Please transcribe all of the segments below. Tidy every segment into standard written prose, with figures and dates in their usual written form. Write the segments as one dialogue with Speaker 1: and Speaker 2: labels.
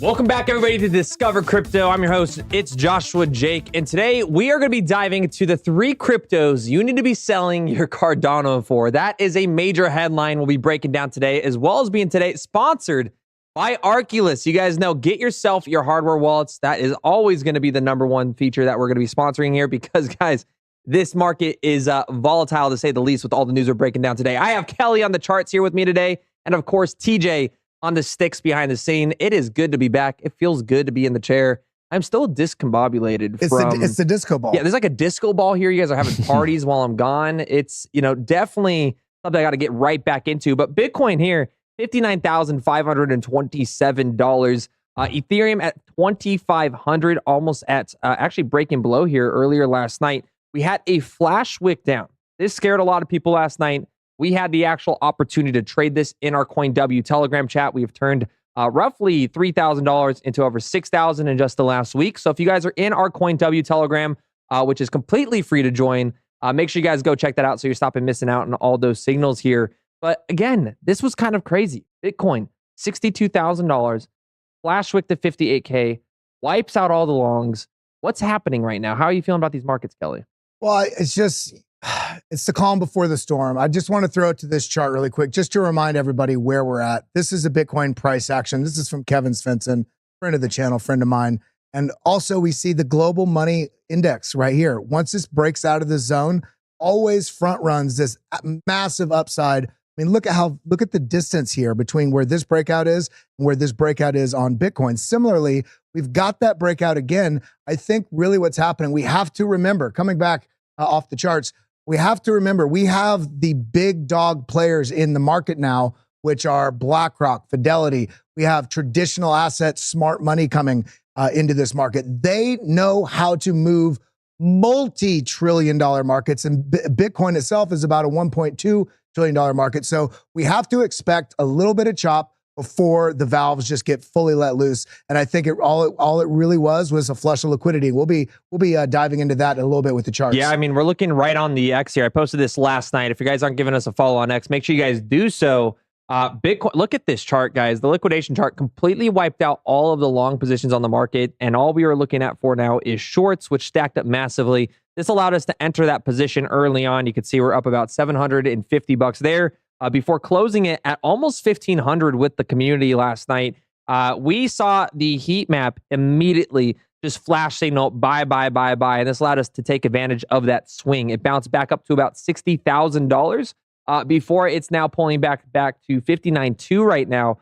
Speaker 1: Welcome back, everybody, to Discover Crypto. I'm your host. It's Joshua Jake. And today we are going to be diving into the 3 cryptos you need to be selling your Cardano for. That is a major headline we'll be breaking down today, as well as being today sponsored by Arculus. You guys know, get yourself your hardware wallets. That is always going to be the #1 feature that we're going to be sponsoring here because, guys, this market is volatile, to say the least, with all the news we're breaking down today. I have Kelly on the charts here with me today, and of course, TJ on the sticks behind the scene. It is good to be back. It feels good to be in the chair. I'm still discombobulated
Speaker 2: it's the disco ball.
Speaker 1: Yeah, there's like a disco ball here. You guys are having parties while I'm gone. It's, definitely something I got to get right back into. But Bitcoin here, $59,527. Ethereum at 2,500, almost at actually breaking below here earlier last night. We had a flash wick down. This scared a lot of people last night. We had the actual opportunity to trade this in our CoinW Telegram chat. We have turned roughly $3,000 into over $6,000 in just the last week. So if you guys are in our CoinW Telegram, which is completely free to join, make sure you guys go check that out so you're stopping missing out on all those signals here. But again, this was kind of crazy. Bitcoin, $62,000, flash wick to 58K, wipes out all the longs. What's happening right now? How are you feeling about these markets, Kelly?
Speaker 2: Well, it's the calm before the storm. I just want to throw it to this chart really quick, just to remind everybody where we're at. This is a Bitcoin price action. This is from Kevin Svensson, friend of the channel, friend of mine. And also we see the global money index right here. Once this breaks out of the zone, always front runs this massive upside. I mean, look at the distance here between where this breakout is and where this breakout is on Bitcoin. Similarly, we've got that breakout again. I think really what's happening, we have to remember, coming back off the charts, we have to remember we have the big dog players in the market now, which are BlackRock, Fidelity. We have traditional assets, smart money coming into this market. They know how to move multi-trillion-dollar markets, and Bitcoin itself is about a $1.2 trillion market. So we have to expect a little bit of chop before the valves just get fully let loose. And I think all it really was a flush of liquidity. We'll be diving into that in a little bit with the charts.
Speaker 1: Yeah, I mean, we're looking right on the X here. I posted this last night. If you guys aren't giving us a follow on X, make sure you guys do so. Bitcoin, look at this chart, guys. The liquidation chart completely wiped out all of the long positions on the market. And all we are looking at for now is shorts, which stacked up massively. This allowed us to enter that position early on. You can see we're up about $750 there. Before closing it at almost 1,500 with the community last night. We saw the heat map immediately just flash signal, buy. And this allowed us to take advantage of that swing. It bounced back up to about $60,000 before it's now pulling back to 59.2 right now.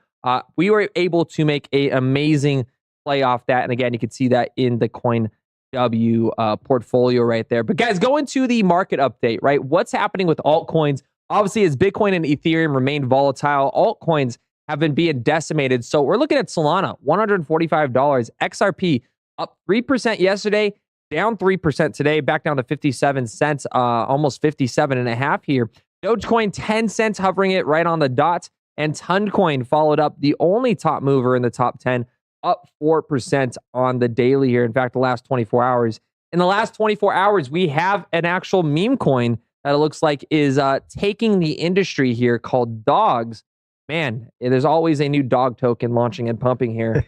Speaker 1: We were able to make an amazing play off that. And again, you can see that in the CoinW portfolio right there. But guys, go into the market update, right? What's happening with altcoins? Obviously, as Bitcoin and Ethereum remain volatile, altcoins have been being decimated. So we're looking at Solana, $145. XRP up 3% yesterday, down 3% today, back down to 57 cents, almost 57.5 here. Dogecoin, 10 cents, hovering it right on the dot. And Toncoin followed up, the only top mover in the top 10, up 4% on the daily here. In fact, the last 24 hours. In the last 24 hours, we have an actual meme coin that it looks like is taking the industry here, called Dogs. Man, there's always a new dog token launching and pumping here.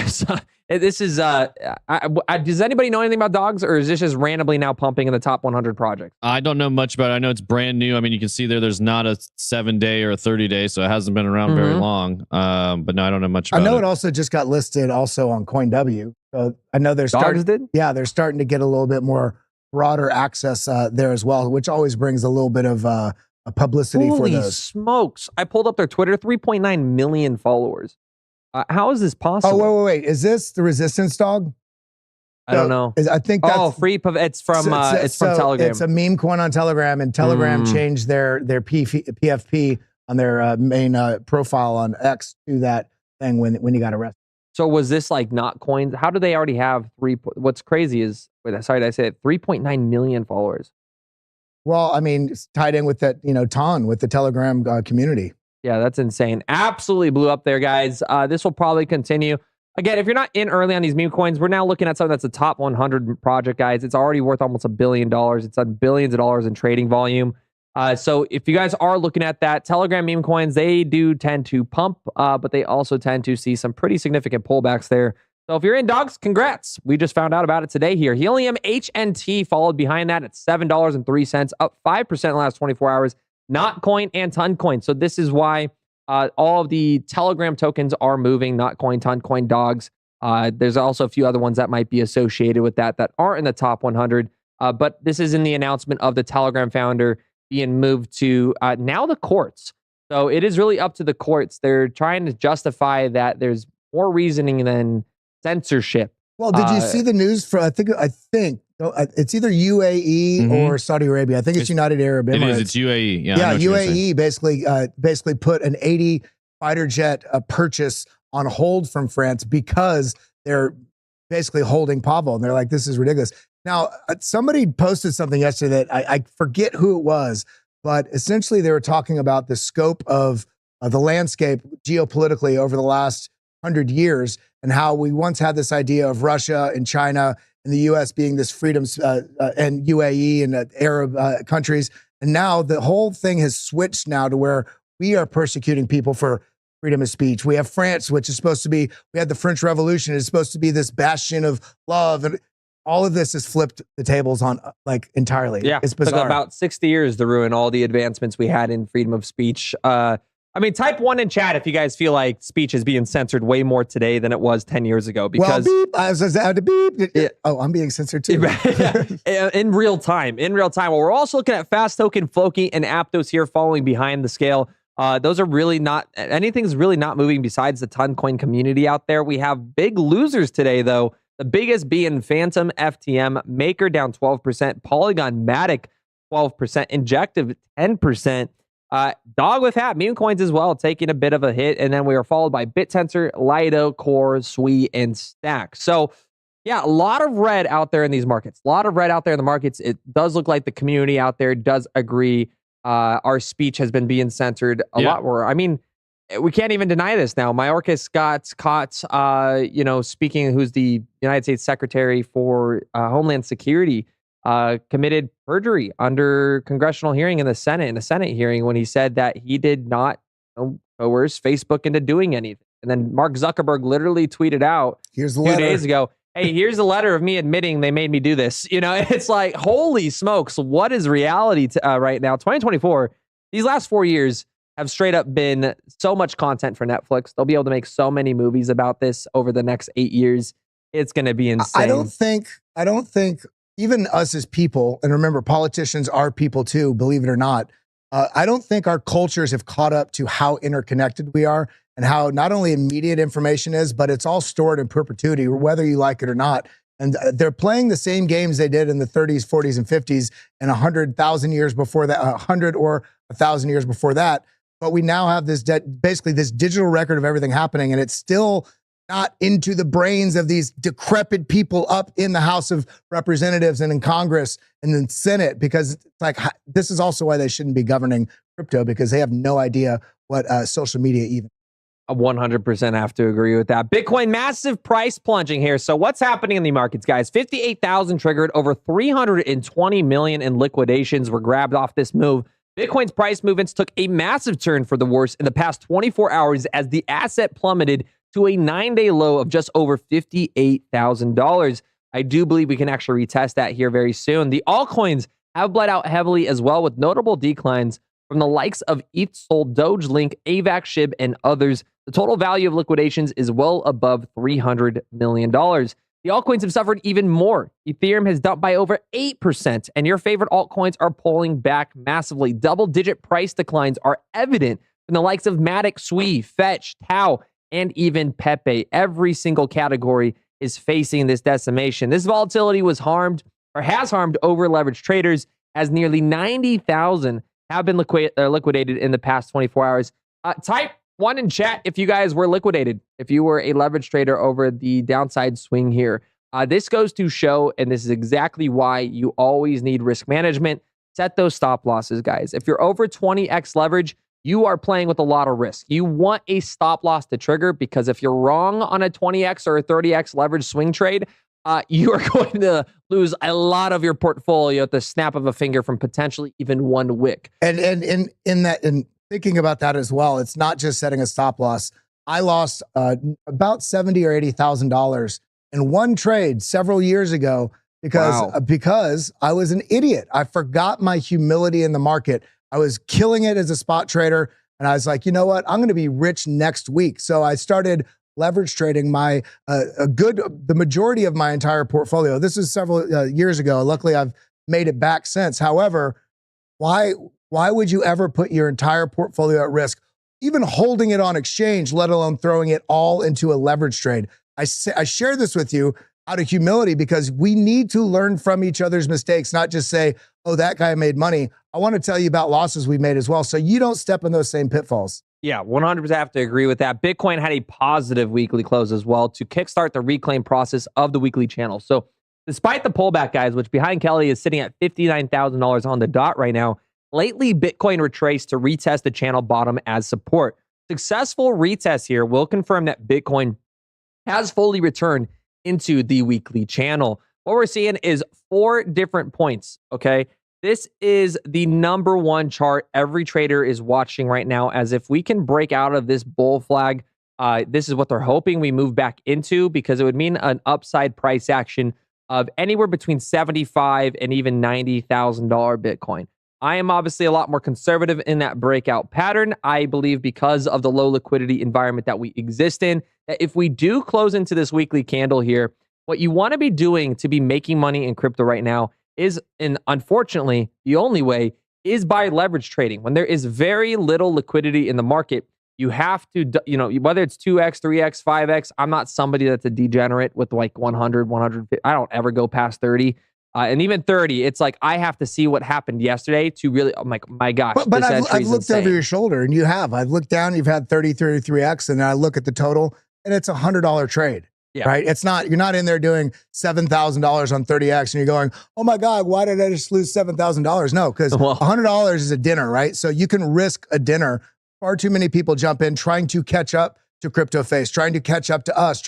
Speaker 1: So this is, does anybody know anything about Dogs, or is this just randomly now pumping in the top 100 projects?
Speaker 3: I don't know much about it. I know it's brand new. I mean, you can see there's not a 7-day or a 30-day, so it hasn't been around very long. But no, I don't know much about it.
Speaker 2: I know it also just got listed also on CoinW. So I know they're starting.
Speaker 1: Dogs did?
Speaker 2: Yeah, they're starting to get a little bit more broader access there as well, which always brings a little bit of a publicity for those.
Speaker 1: Holy smokes. I pulled up their Twitter, 3.9 million followers. How is this possible?
Speaker 2: Oh, wait. Is this the resistance dog?
Speaker 1: I don't know.
Speaker 2: I think that's...
Speaker 1: It's from Telegram.
Speaker 2: It's a meme coin on Telegram, and Telegram changed their PFP on their main profile on X to that thing when he got arrested.
Speaker 1: So was this like not coins? How do they already have what's crazy is, sorry, did I say it? 3.9 million followers.
Speaker 2: Well, I mean, it's tied in with that, Ton, with the Telegram community.
Speaker 1: Yeah, that's insane. Absolutely blew up there, guys. This will probably continue. Again, if you're not in early on these meme coins, we're now looking at something that's a top 100 project, guys. It's already worth almost $1 billion. It's on billions of dollars in trading volume. So if you guys are looking at that, Telegram meme coins, they do tend to pump, but they also tend to see some pretty significant pullbacks there. So if you're in, dogs, congrats. We just found out about it today here. Helium HNT followed behind that at $7.03, up 5% in the last 24 hours. Notcoin and Toncoin. So this is why all of the Telegram tokens are moving. Notcoin, Toncoin, dogs. There's also a few other ones that might be associated with that aren't in the top 100. But this is in the announcement of the Telegram founder being moved to now the courts. So it is really up to the courts. They're trying to justify that there's more reasoning than censorship.
Speaker 2: Well, did you see the news for, I think it's either UAE or Saudi Arabia. I think it's United Arab Emirates.
Speaker 3: It is. It's UAE.
Speaker 2: Yeah, UAE basically put an 80 fighter jet purchase on hold from France because they're basically holding Pavel. And they're like, this is ridiculous. Now, somebody posted something yesterday that I forget who it was, but essentially they were talking about the scope of the landscape geopolitically over the last 100 years and how we once had this idea of Russia and China and the U.S. being this freedoms and UAE and Arab countries. And now the whole thing has switched now to where we are persecuting people for freedom of speech. We have France, which is supposed to be, we had the French Revolution. It's supposed to be this bastion of love. And all of this has flipped the tables on like entirely.
Speaker 1: Yeah,
Speaker 2: it's bizarre.
Speaker 1: Took about 60 years to ruin all the advancements we had in freedom of speech. I mean, type 1 in chat if you guys feel like speech is being censored way more today than it was 10 years ago. Because
Speaker 2: beep, I was out to beep. Yeah. Oh, I'm being censored too.
Speaker 1: in real time. Well, we're also looking at Fast Token, Floki, and Aptos here following behind the scale. Those are really not, anything's really not moving besides the Toncoin community out there. We have big losers today, though. The biggest being Phantom FTM, Maker down 12%, Polygon Matic 12%, Injective 10%. Dog with Hat, meme coins as well, taking a bit of a hit. And then we are followed by BitTensor, Lido, Core, Sui, and Stack. So, yeah, a lot of red out there in these markets. A lot of red out there in the markets. It does look like the community out there does agree our speech has been being censored a lot more. I mean, we can't even deny this now. Mayorkas got caught, speaking, who's the United States Secretary for Homeland Security, committed perjury under congressional hearing in the Senate hearing when he said that he did not coerce Facebook into doing anything. And then Mark Zuckerberg literally tweeted out
Speaker 2: here's the
Speaker 1: 2 days ago, hey, here's a letter of me admitting they made me do this. You know, it's like, holy smokes, what is reality right now? 2024, these last 4 years have straight up been so much content for Netflix. They'll be able to make so many movies about this over the next 8 years. It's going to be insane.
Speaker 2: I don't think even us as people, and remember, politicians are people too, believe it or not. I don't think our cultures have caught up to how interconnected we are and how not only immediate information is, but it's all stored in perpetuity, whether you like it or not. And they're playing the same games they did in the 30s, 40s, and 50s, and 100,000 years before that, 100 or 1,000 years before that. But we now have this basically this digital record of everything happening, and it's still not into the brains of these decrepit people up in the House of Representatives and in Congress and in Senate, because it's like, this is also why they shouldn't be governing crypto, because they have no idea what social media even.
Speaker 1: I 100% have to agree with that. Bitcoin, massive price plunging here. So what's happening in the markets, guys? 58,000 triggered, over 320 million in liquidations were grabbed off this move. Bitcoin's price movements took a massive turn for the worse in the past 24 hours as the asset plummeted to a 9-day low of just over $58,000. I do believe we can actually retest that here very soon. The altcoins have bled out heavily as well, with notable declines from the likes of ETH, Sol, Doge, Link, AVAX, SHIB, and others. The total value of liquidations is well above $300 million. The altcoins have suffered even more. Ethereum has dumped by over 8%, and your favorite altcoins are pulling back massively. Double-digit price declines are evident from the likes of Matic, Sui, Fetch, Tau, and even Pepe. Every single category is facing this decimation. This volatility has harmed over-leveraged traders, as nearly 90,000 have been liquidated in the past 24 hours. Type 1 in chat if you guys were liquidated, if you were a leverage trader over the downside swing here. This goes to show, and this is exactly why you always need risk management. Set those stop losses, guys. If you're over 20x leverage, you are playing with a lot of risk. You want a stop loss to trigger, because if you're wrong on a 20x or a 30x leverage swing trade, you are going to lose a lot of your portfolio at the snap of a finger from potentially even one wick.
Speaker 2: And in thinking about that as well, it's not just setting a stop loss. I lost about $70,000 or $80,000 in one trade several years ago because I was an idiot. I forgot my humility in the market. I was killing it as a spot trader, and I was like, you know what? I'm going to be rich next week. So I started leverage trading the majority of my entire portfolio. This is several years ago. Luckily, I've made it back since. However, why would you ever put your entire portfolio at risk, even holding it on exchange, let alone throwing it all into a leverage trade? I share this with you out of humility because we need to learn from each other's mistakes, not just say, oh, that guy made money. I want to tell you about losses we made as well, so you don't step in those same pitfalls.
Speaker 1: Yeah, 100% have to agree with that. Bitcoin had a positive weekly close as well to kickstart the reclaim process of the weekly channel. So despite the pullback, guys, which behind Kelly is sitting at $59,000 on the dot right now, lately Bitcoin retraced to retest the channel bottom as support. Successful retest here will confirm that Bitcoin has fully returned into the weekly channel. What we're seeing is 4 different points, okay? This is the number one chart every trader is watching right now, as if we can break out of this bull flag, this is what they're hoping we move back into, because it would mean an upside price action of anywhere between $75,000 and even $90,000 Bitcoin. I am obviously a lot more conservative in that breakout pattern. I believe because of the low liquidity environment that we exist in, that if we do close into this weekly candle here, what you want to be doing to be making money in crypto right now is, and unfortunately, the only way is by leverage trading. When there is very little liquidity in the market, you have to, whether it's 2x, 3x, 5x, I'm not somebody that's a degenerate with like 100, 150. I don't ever go past 30. And even 30, it's like I have to see what happened yesterday to really, I'm like, my gosh.
Speaker 2: But I've looked over your shoulder, and you have. I've looked down, you've had 30, 33x, and then I look at the total, and it's a $100 trade. Yeah. Right? It's not, you're not in there doing $7,000 on 30x and you're going, oh my God, why did I just lose $7,000? No, because $100 is a dinner, right? So you can risk a dinner. Far too many people jump in trying to catch up to crypto face, trying to catch up to us,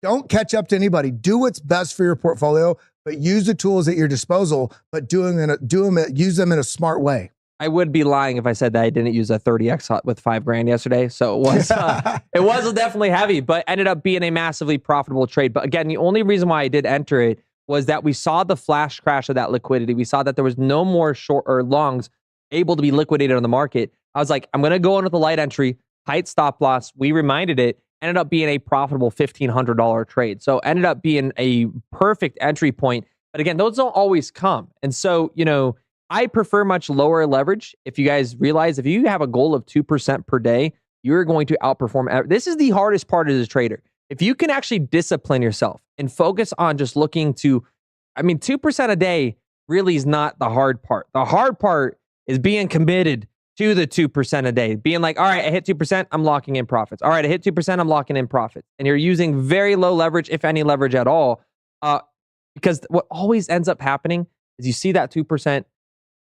Speaker 2: don't catch up to anybody. Do what's best for your portfolio, but use the tools at your disposal, but use them in a smart way.
Speaker 1: I would be lying if I said that I didn't use a 30x with $5,000 yesterday. So it was definitely heavy, but ended up being a massively profitable trade. But again, the only reason why I did enter it was that we saw the flash crash of that liquidity. We saw that there was no more short or longs able to be liquidated on the market. I was like, I'm going to go in with a light entry, tight stop loss. We reminded it, ended up being a profitable $1,500 trade. So ended up being a perfect entry point. But again, those don't always come. And so, I prefer much lower leverage. If you guys realize, if you have a goal of 2% per day, you're going to outperform. This is the hardest part as a trader. If you can actually discipline yourself and focus on just looking to, 2% a day really is not the hard part. The hard part is being committed to the 2% a day, being like, all right, I hit 2%, I'm locking in profits. All right, I hit 2%, I'm locking in profits. And you're using very low leverage, if any leverage at all, because what always ends up happening is you see that 2%,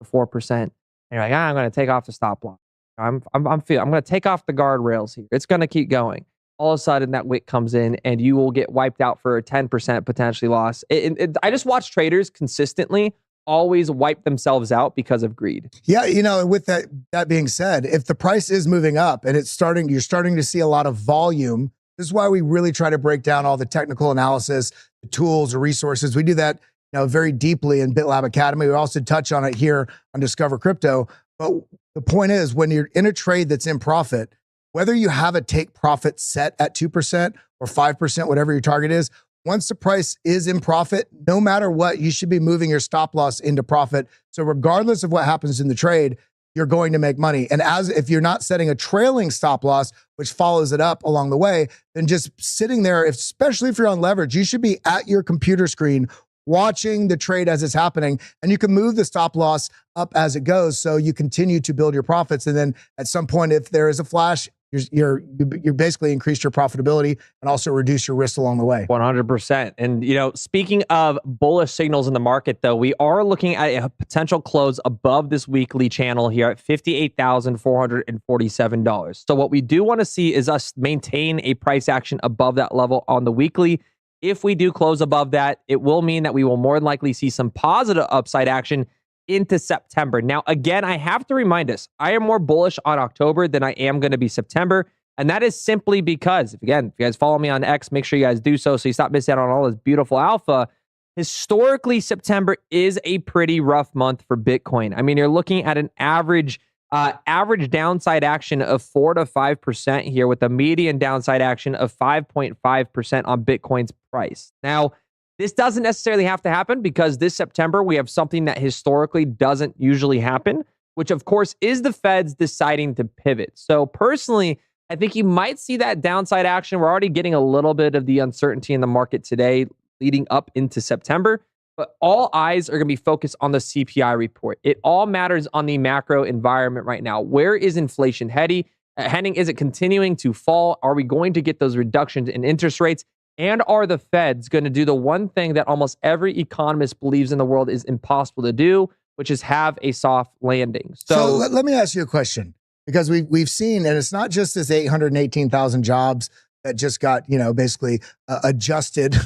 Speaker 1: 4%, and you're like, I'm going to take off the stop loss. I'm going to take off the guardrails here. It's going to keep going. All of a sudden, that wick comes in, and you will get wiped out for a 10% potentially loss. I just watch traders consistently always wipe themselves out because of greed.
Speaker 2: Yeah, with that being said, if the price is moving up and you're starting to see a lot of volume, this is why we really try to break down all the technical analysis, the tools, the resources. We do that very deeply in BitLab Academy. We also touch on it here on Discover Crypto. But the point is, when you're in a trade that's in profit, whether you have a take profit set at 2% or 5%, whatever your target is, once the price is in profit, no matter what, you should be moving your stop loss into profit. So regardless of what happens in the trade, you're going to make money. And if you're not setting a trailing stop loss, which follows it up along the way, then just sitting there, especially if you're on leverage, you should be at your computer screen watching the trade as it's happening, and you can move the stop loss up as it goes. So you continue to build your profits. And then at some point, if there is a flash, you basically increase your profitability and also reduce your risk along the way.
Speaker 1: 100%. And, speaking of bullish signals in the market, though, we are looking at a potential close above this weekly channel here at $58,447. So what we do want to see is us maintain a price action above that level on the weekly. If we do close above that, it will mean that we will more than likely see some positive upside action into September. Now, again, I have to remind us, I am more bullish on October than I am going to be September. And that is simply because, if you guys follow me on X, make sure you guys do so you stop missing out on all this beautiful alpha. Historically, September is a pretty rough month for Bitcoin. I mean, you're looking at an average downside action of 4 to 5% here, with a median downside action of 5.5% on Bitcoin's price. Now, this doesn't necessarily have to happen, because this September we have something that historically doesn't usually happen, which of course is the Feds deciding to pivot. So personally, I think you might see that downside action. We're already getting a little bit of the uncertainty in the market today leading up into September, but all eyes are going to be focused on the CPI report. It all matters on the macro environment right now. Where is inflation heading? Is it continuing to fall? Are we going to get those reductions in interest rates? And are the Feds going to do the one thing that almost every economist believes in the world is impossible to do, which is have a soft landing?
Speaker 2: So let me ask you a question, because we've seen, and it's not just this 818,000 jobs that just got, basically adjusted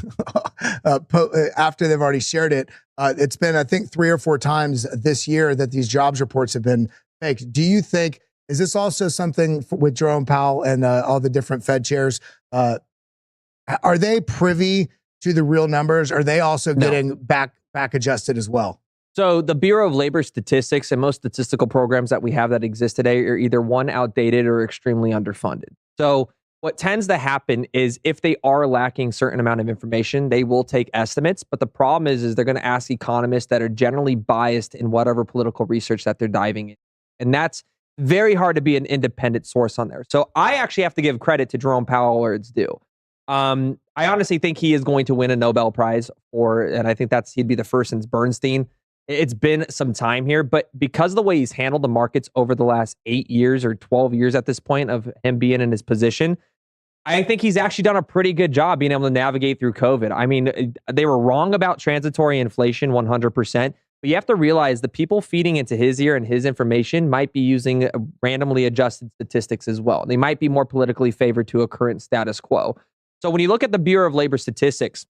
Speaker 2: after they've already shared it. It's been, I think, 3 or 4 times this year that these jobs reports have been faked. Do you think, is this also something with Jerome Powell and all the different Fed chairs? Are they privy to the real numbers? Are they also getting back adjusted as well?
Speaker 1: So the Bureau of Labor Statistics and most statistical programs that we have that exist today are either one, outdated, or extremely underfunded. So what tends to happen is if they are lacking certain amount of information, they will take estimates. But the problem is they're going to ask economists that are generally biased in whatever political research that they're diving in. And that's very hard to be an independent source on there. So I actually have to give credit to Jerome Powell where it's due. I honestly think he is going to win a Nobel Prize and I think he'd be the first since Bernstein. It's been some time here, but because of the way he's handled the markets over the last 8 years or 12 years at this point of him being in his position, I think he's actually done a pretty good job being able to navigate through COVID. I mean, they were wrong about transitory inflation 100%, but you have to realize the people feeding into his ear and his information might be using randomly adjusted statistics as well. They might be more politically favored to a current status quo. So when you look at the Bureau of Labor Statistics,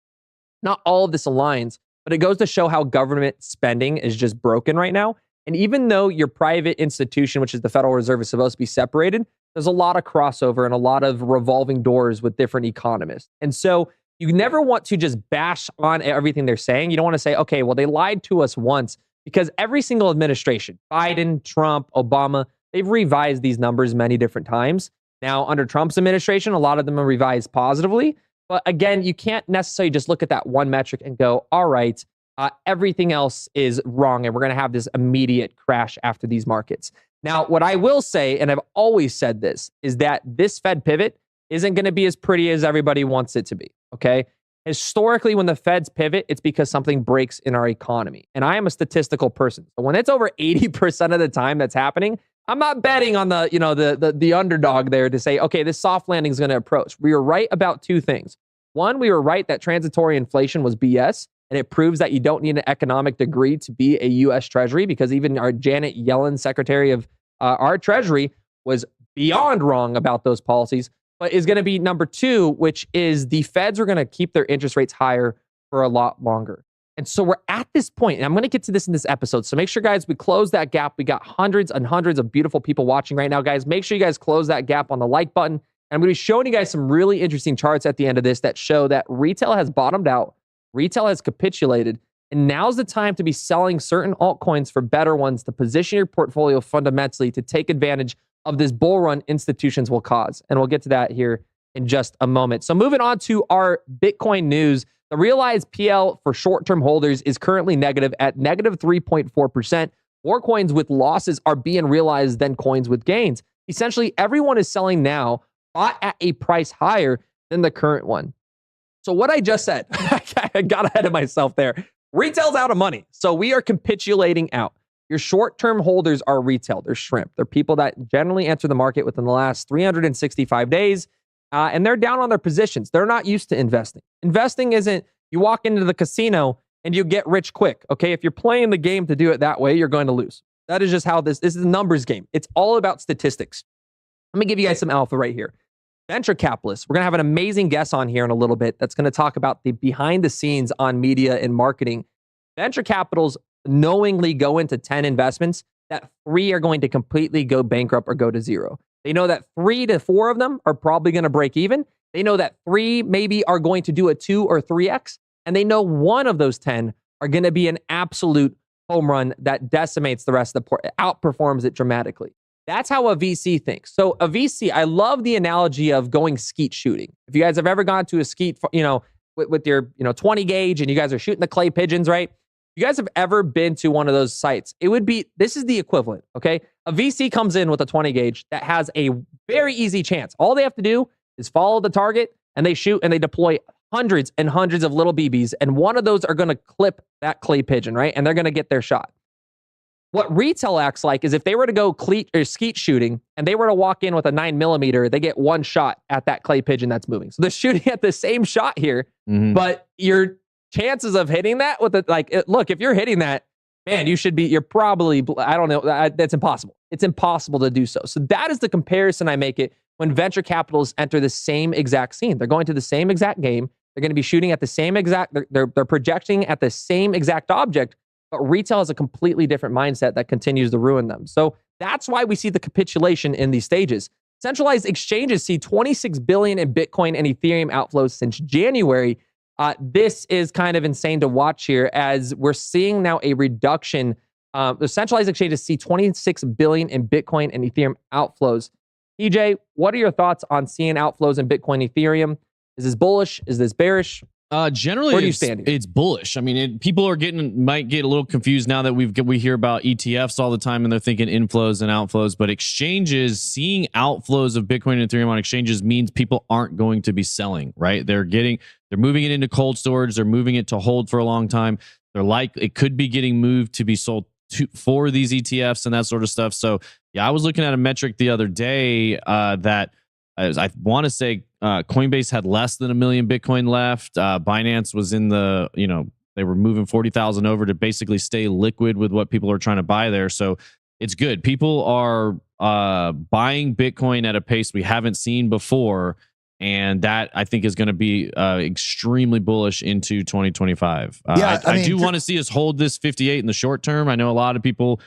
Speaker 1: not all of this aligns, but it goes to show how government spending is just broken right now. And even though your private institution, which is the Federal Reserve, is supposed to be separated, there's a lot of crossover and a lot of revolving doors with different economists. And so you never want to just bash on everything they're saying. You don't want to say, okay, well, they lied to us once, because every single administration, Biden, Trump, Obama, they've revised these numbers many different times. Now, under Trump's administration, a lot of them are revised positively. But again, you can't necessarily just look at that one metric and go, all right, everything else is wrong, and we're going to have this immediate crash after these markets. Now, what I will say, and I've always said this, is that this Fed pivot isn't going to be as pretty as everybody wants it to be, okay? Historically, when the Feds pivot, it's because something breaks in our economy. And I am a statistical person. So when it's over 80% of the time that's happening, I'm not betting on the underdog there to say, okay, this soft landing is going to approach. We were right about 2 things. One, we were right that transitory inflation was BS, and it proves that you don't need an economic degree to be a U.S. Treasury, because even our Janet Yellen, Secretary of our Treasury, was beyond wrong about those policies. But is going to be number 2, which is the Feds are going to keep their interest rates higher for a lot longer. And so we're at this point, and I'm going to get to this in this episode. So make sure, guys, we close that gap. We got hundreds and hundreds of beautiful people watching right now, guys. Make sure you guys close that gap on the like button. And I'm going to be showing you guys some really interesting charts at the end of this that show that retail has bottomed out, retail has capitulated, and now's the time to be selling certain altcoins for better ones to position your portfolio fundamentally to take advantage of this bull run institutions will cause. And we'll get to that here in just a moment. So moving on to our Bitcoin news. The realized PL for short-term holders is currently negative at negative 3.4%. More coins with losses are being realized than coins with gains. Essentially, everyone is selling now, bought at a price higher than the current one. So what I just said, I got ahead of myself there. Retail's out of money. So we are capitulating out. Your short-term holders are retail. They're shrimp. They're people that generally enter the market within the last 365 days. And they're down on their positions. They're not used to investing. Investing isn't you walk into the casino and you get rich quick. Okay, if you're playing the game to do it that way, you're going to lose. That is just how this is a numbers game. It's all about statistics. Let me give you guys some alpha right here. venture capitalists. We're going to have an amazing guest on here in a little bit that's going to talk about the behind the scenes on media and marketing. Venture capitals knowingly go into 10 investments that 3 are going to completely go bankrupt or go to zero. They know that 3 to 4 of them are probably going to break even. They know that 3 maybe are going to do a 2 or 3x. And they know 1 of those 10 are going to be an absolute home run that decimates the rest of the outperforms it dramatically. That's how a VC thinks. So a VC, I love the analogy of going skeet shooting. If you guys have ever gone to a skeet, with your 20 gauge and you guys are shooting the clay pigeons, right? You guys have ever been to one of those sites? This is the equivalent, okay? A VC comes in with a 20 gauge that has a very easy chance. All they have to do is follow the target and they shoot and they deploy hundreds and hundreds of little BBs. And one of those are going to clip that clay pigeon, right? And they're going to get their shot. What retail acts like is if they were to go skeet shooting and they were to walk in with a 9mm, they get 1 shot at that clay pigeon that's moving. So they're shooting at the same shot here, but your chances of hitting that with look, if you're hitting that, man, you're probably, I don't know, that's impossible. It's impossible to do so. So that is the comparison I make it when venture capitalists enter the same exact scene. They're going to the same exact game. They're going to be shooting at the same exact, they're projecting at the same exact object, but retail has a completely different mindset that continues to ruin them. So that's why we see the capitulation in these stages. Centralized exchanges see 26 billion in Bitcoin and Ethereum outflows since January. This is kind of insane to watch here as we're seeing now a reduction. The centralized exchanges see 26 billion in Bitcoin and Ethereum outflows. TJ, what are your thoughts on seeing outflows in Bitcoin, Ethereum? Is this bullish? Is this bearish?
Speaker 3: Generally,
Speaker 1: where do you stand?
Speaker 3: It's bullish. I mean, people might get a little confused now that we hear about ETFs all the time and they're thinking inflows and outflows. But exchanges, seeing outflows of Bitcoin and Ethereum on exchanges means people aren't going to be selling, right? They're moving it into cold storage. They're moving it to hold for a long time. It could be getting moved to be sold for these ETFs and that sort of stuff. So yeah, I was looking at a metric the other day that I want to say Coinbase had less than 1 million Bitcoin left. Binance was in the, they were moving 40,000 over to basically stay liquid with what people are trying to buy there. So it's good. People are buying Bitcoin at a pace we haven't seen before. And that I think is going to be extremely bullish into 2025. I do want to see us hold this 58 in the short term. I know a lot of people,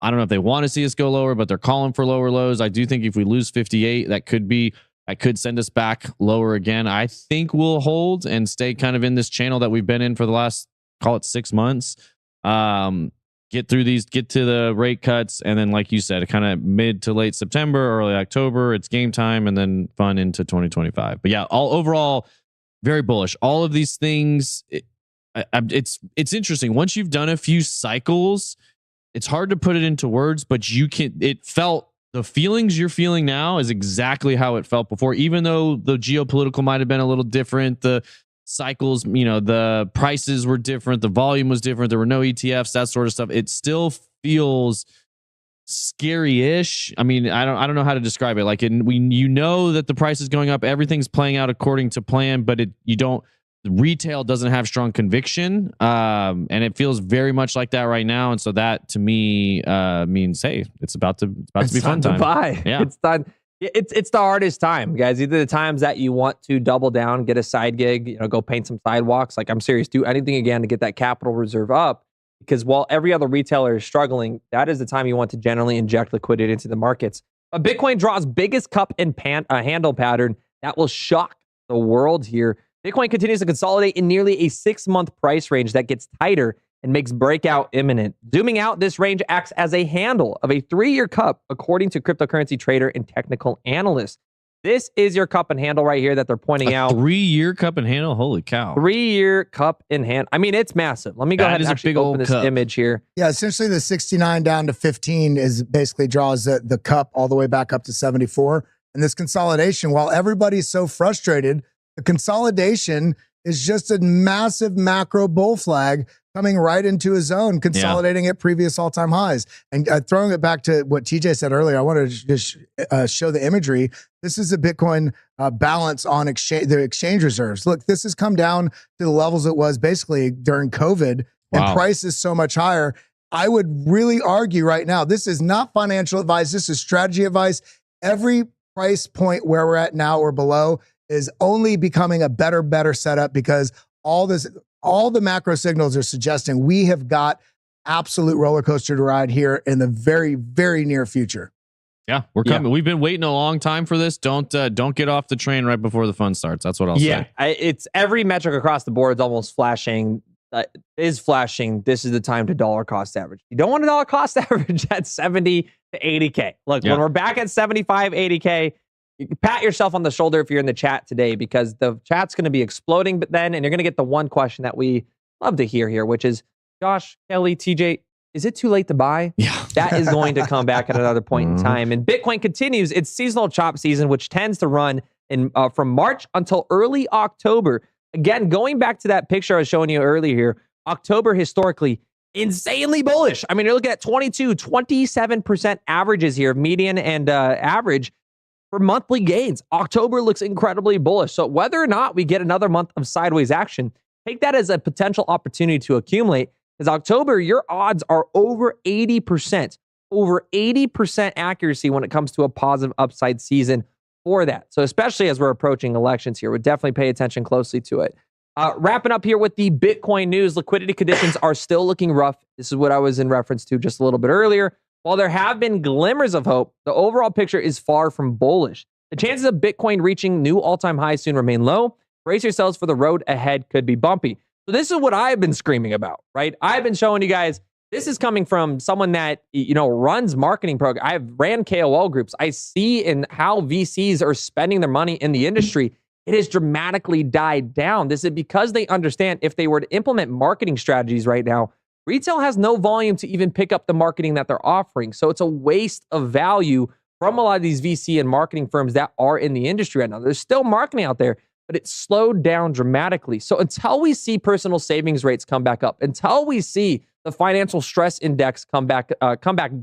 Speaker 3: I don't know if they want to see us go lower, but they're calling for lower lows. I do think if we lose 58, that could send us back lower again. I think we'll hold and stay kind of in this channel that we've been in for the last, call it 6 months. Get through these, get to the rate cuts, and then, like you said, kind of mid to late September, early October, it's game time, and then fun into 2025. But yeah, overall, very bullish. All of these things, it's interesting. Once you've done a few cycles, it's hard to put it into words, but the feelings you're feeling now is exactly how it felt before, even though the geopolitical might have been a little different. The cycles, the prices were different, the volume was different, there were no ETFs, that sort of stuff. It still feels scary-ish. I mean, I don't know how to describe it. Like, that the price is going up, everything's playing out according to plan, but retail doesn't have strong conviction, and it feels very much like that right now. And so that to me means, hey, it's about to be fun time.
Speaker 1: Buy.
Speaker 3: Yeah,
Speaker 1: it's done. It's the hardest time, guys. Either the times that you want to double down, get a side gig, go paint some sidewalks. Like, I'm serious, do anything again to get that capital reserve up. Because while every other retailer is struggling, that is the time you want to generally inject liquidity into the markets. But Bitcoin draws biggest cup and handle pattern that will shock the world here. Bitcoin continues to consolidate in nearly a 6-month price range that gets tighter and makes breakout imminent. Zooming out, this range acts as a handle of a 3-year cup, according to cryptocurrency trader and technical analyst. This is your cup and handle right here that they're pointing out.
Speaker 3: 3-year cup and handle? Holy cow.
Speaker 1: 3-year cup and handle. I mean, it's massive. Let me go ahead and actually open this image here.
Speaker 2: Yeah, essentially the 69 down to 15 basically draws the cup all the way back up to 74. And this consolidation, while everybody's so frustrated, the consolidation is just a massive macro bull flag coming right into a zone, consolidating at previous all-time highs. And throwing it back to what TJ said earlier, I wanted to just show the imagery. This is a Bitcoin balance on the exchange reserves. Look, this has come down to the levels it was basically during COVID, and price is so much higher. I would really argue right now, this is not financial advice. This is strategy advice. Every price point where we're at now or below is only becoming a better setup because all the macro signals are suggesting we have got absolute roller coaster to ride here in the very, very near future.
Speaker 3: Yeah, we're coming. We've been waiting a long time for this. Don't get off the train right before the fun starts. That's what I'll say.
Speaker 1: It's every metric across the board is almost flashing. This is the time to dollar cost average. You don't want a dollar cost average at 70 to 80K. Look, when we're back at 75, 80K, you can pat yourself on the shoulder if you're in the chat today, because the chat's going to be exploding. But then, and you're going to get the one question that we love to hear here, which is, Josh, Kelly, TJ, is it too late to buy?
Speaker 3: Yeah.
Speaker 1: That is going to come back at another point in time. And Bitcoin continues its seasonal chop season, which tends to run in from March until early October. Again, going back to that picture I was showing you earlier here, October historically, insanely bullish. I mean, you're looking at 27% averages here, median and average for monthly gains. October looks incredibly bullish. So whether or not we get another month of sideways action, take that as a potential opportunity to accumulate. Because October, your odds are over 80% accuracy when it comes to a positive upside season for that. So especially as we're approaching elections here, we'll definitely pay attention closely to it. Wrapping up here with the Bitcoin news, liquidity conditions are still looking rough. This is what I was in reference to just a little bit earlier. While there have been glimmers of hope, the overall picture is far from bullish. The chances of Bitcoin reaching new all-time highs soon remain low. Brace yourselves for the road ahead could be bumpy. So this is what I've been screaming about, right? I've been showing you guys, this is coming from someone that, runs marketing programs. I've ran KOL groups. I see in how VCs are spending their money in the industry. It has dramatically died down. This is because they understand if they were to implement marketing strategies right now, retail has no volume to even pick up the marketing that they're offering. So it's a waste of value from a lot of these VC and marketing firms that are in the industry right now. There's still marketing out there, but it's slowed down dramatically. So until we see personal savings rates come back up, until we see the financial stress index come back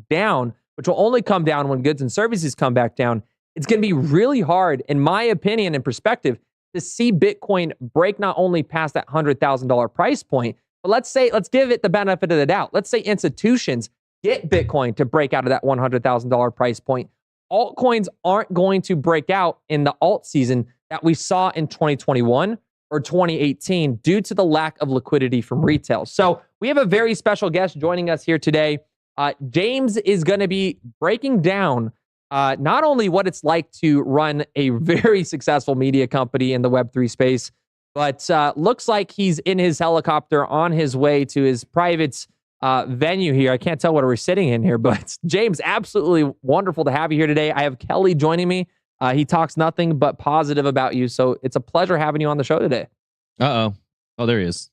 Speaker 1: down, which will only come down when goods and services come back down, it's going to be really hard, in my opinion and perspective, to see Bitcoin break not only past that $100,000 price point, but let's give it the benefit of the doubt. Let's say institutions get Bitcoin to break out of that $100,000 price point. Altcoins aren't going to break out in the alt season that we saw in 2021 or 2018 due to the lack of liquidity from retail. So we have a very special guest joining us here today. James is going to be breaking down not only what it's like to run a very successful media company in the Web3 space, but looks like he's in his helicopter on his way to his private venue here. I can't tell what we're sitting in here, but James, absolutely wonderful to have you here today. I have Kelly joining me. He talks nothing but positive about you. So it's a pleasure having you on the show today.
Speaker 3: Oh, there he is.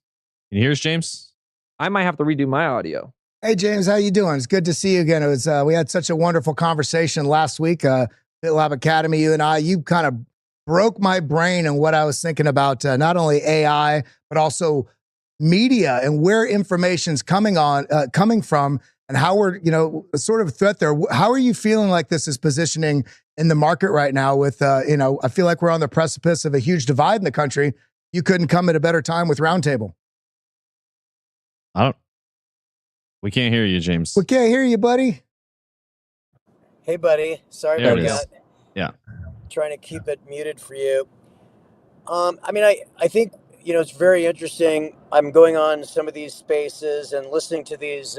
Speaker 3: Can you hear us, James?
Speaker 1: I might have to redo my audio.
Speaker 2: Hey, James, how you doing? It's good to see you again. It was we had such a wonderful conversation last week. BitLab Academy, you and I, you kind of broke my brain and what I was thinking about, not only AI, but also media and where information's coming from and how we're, sort of a threat there. How are you feeling like this is positioning in the market right now with, I feel like we're on the precipice of a huge divide in the country. You couldn't come at a better time with Roundtable.
Speaker 3: We can't hear you, James.
Speaker 2: We can't hear you, buddy.
Speaker 4: Hey, buddy. Sorry
Speaker 3: There
Speaker 4: about
Speaker 3: it is.
Speaker 4: that.
Speaker 3: Yeah.
Speaker 4: Trying to keep it muted for you. I think, it's very interesting. I'm going on some of these spaces and listening to these,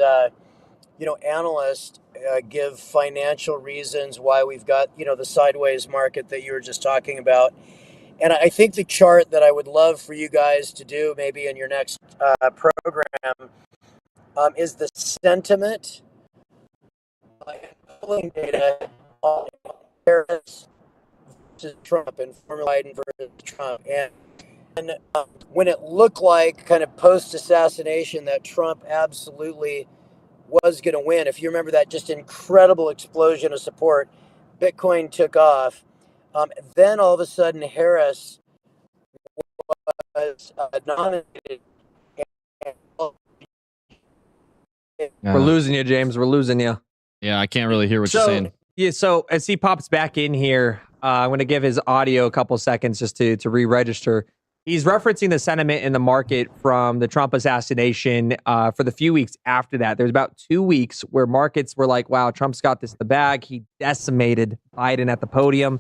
Speaker 4: analysts give financial reasons why we've got, the sideways market that you were just talking about. And I think the chart that I would love for you guys to do maybe in your next program is the sentiment polling data on Harris versus Trump and Formula Biden versus Trump. And when it looked like kind of post-assassination that Trump absolutely was going to win, if you remember that just incredible explosion of support, Bitcoin took off. Then all of a sudden Harris was nominated.
Speaker 1: We're losing you, James. We're losing you.
Speaker 3: Yeah, I can't really hear what you're saying.
Speaker 1: Yeah, so as he pops back in here, I'm going to give his audio a couple seconds just to re-register. He's referencing the sentiment in the market from the Trump assassination for the few weeks after that. There's about 2 weeks where markets were like, wow, Trump's got this in the bag. He decimated Biden at the podium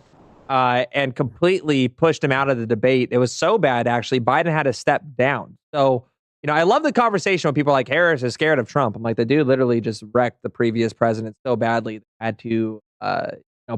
Speaker 1: and completely pushed him out of the debate. It was so bad, actually, Biden had to step down. So, I love the conversation when people are like, Harris is scared of Trump. I'm like, the dude literally just wrecked the previous president so badly, had to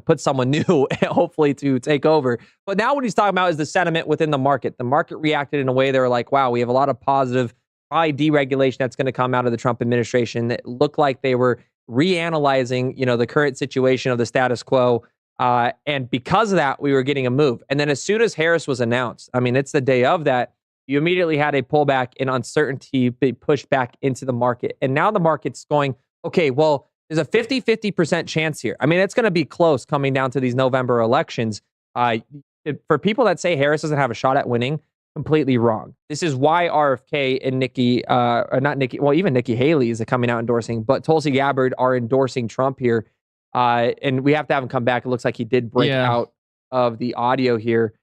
Speaker 1: put someone new, hopefully, to take over. But now what he's talking about is the sentiment within the market. The market reacted in a way they were like, wow, we have a lot of positive, probably deregulation that's going to come out of the Trump administration that looked like they were reanalyzing, the current situation of the status quo. And because of that, we were getting a move. And then as soon as Harris was announced, it's the day of that, you immediately had a pullback in uncertainty be pushed back into the market. And now the market's going, okay, well, there's a 50% chance here. It's going to be close coming down to these November elections. For people that say Harris doesn't have a shot at winning, completely wrong. This is why RFK and even Nikki Haley is coming out endorsing, but Tulsi Gabbard are endorsing Trump here. And we have to have him come back. It looks like he did break out of the audio here.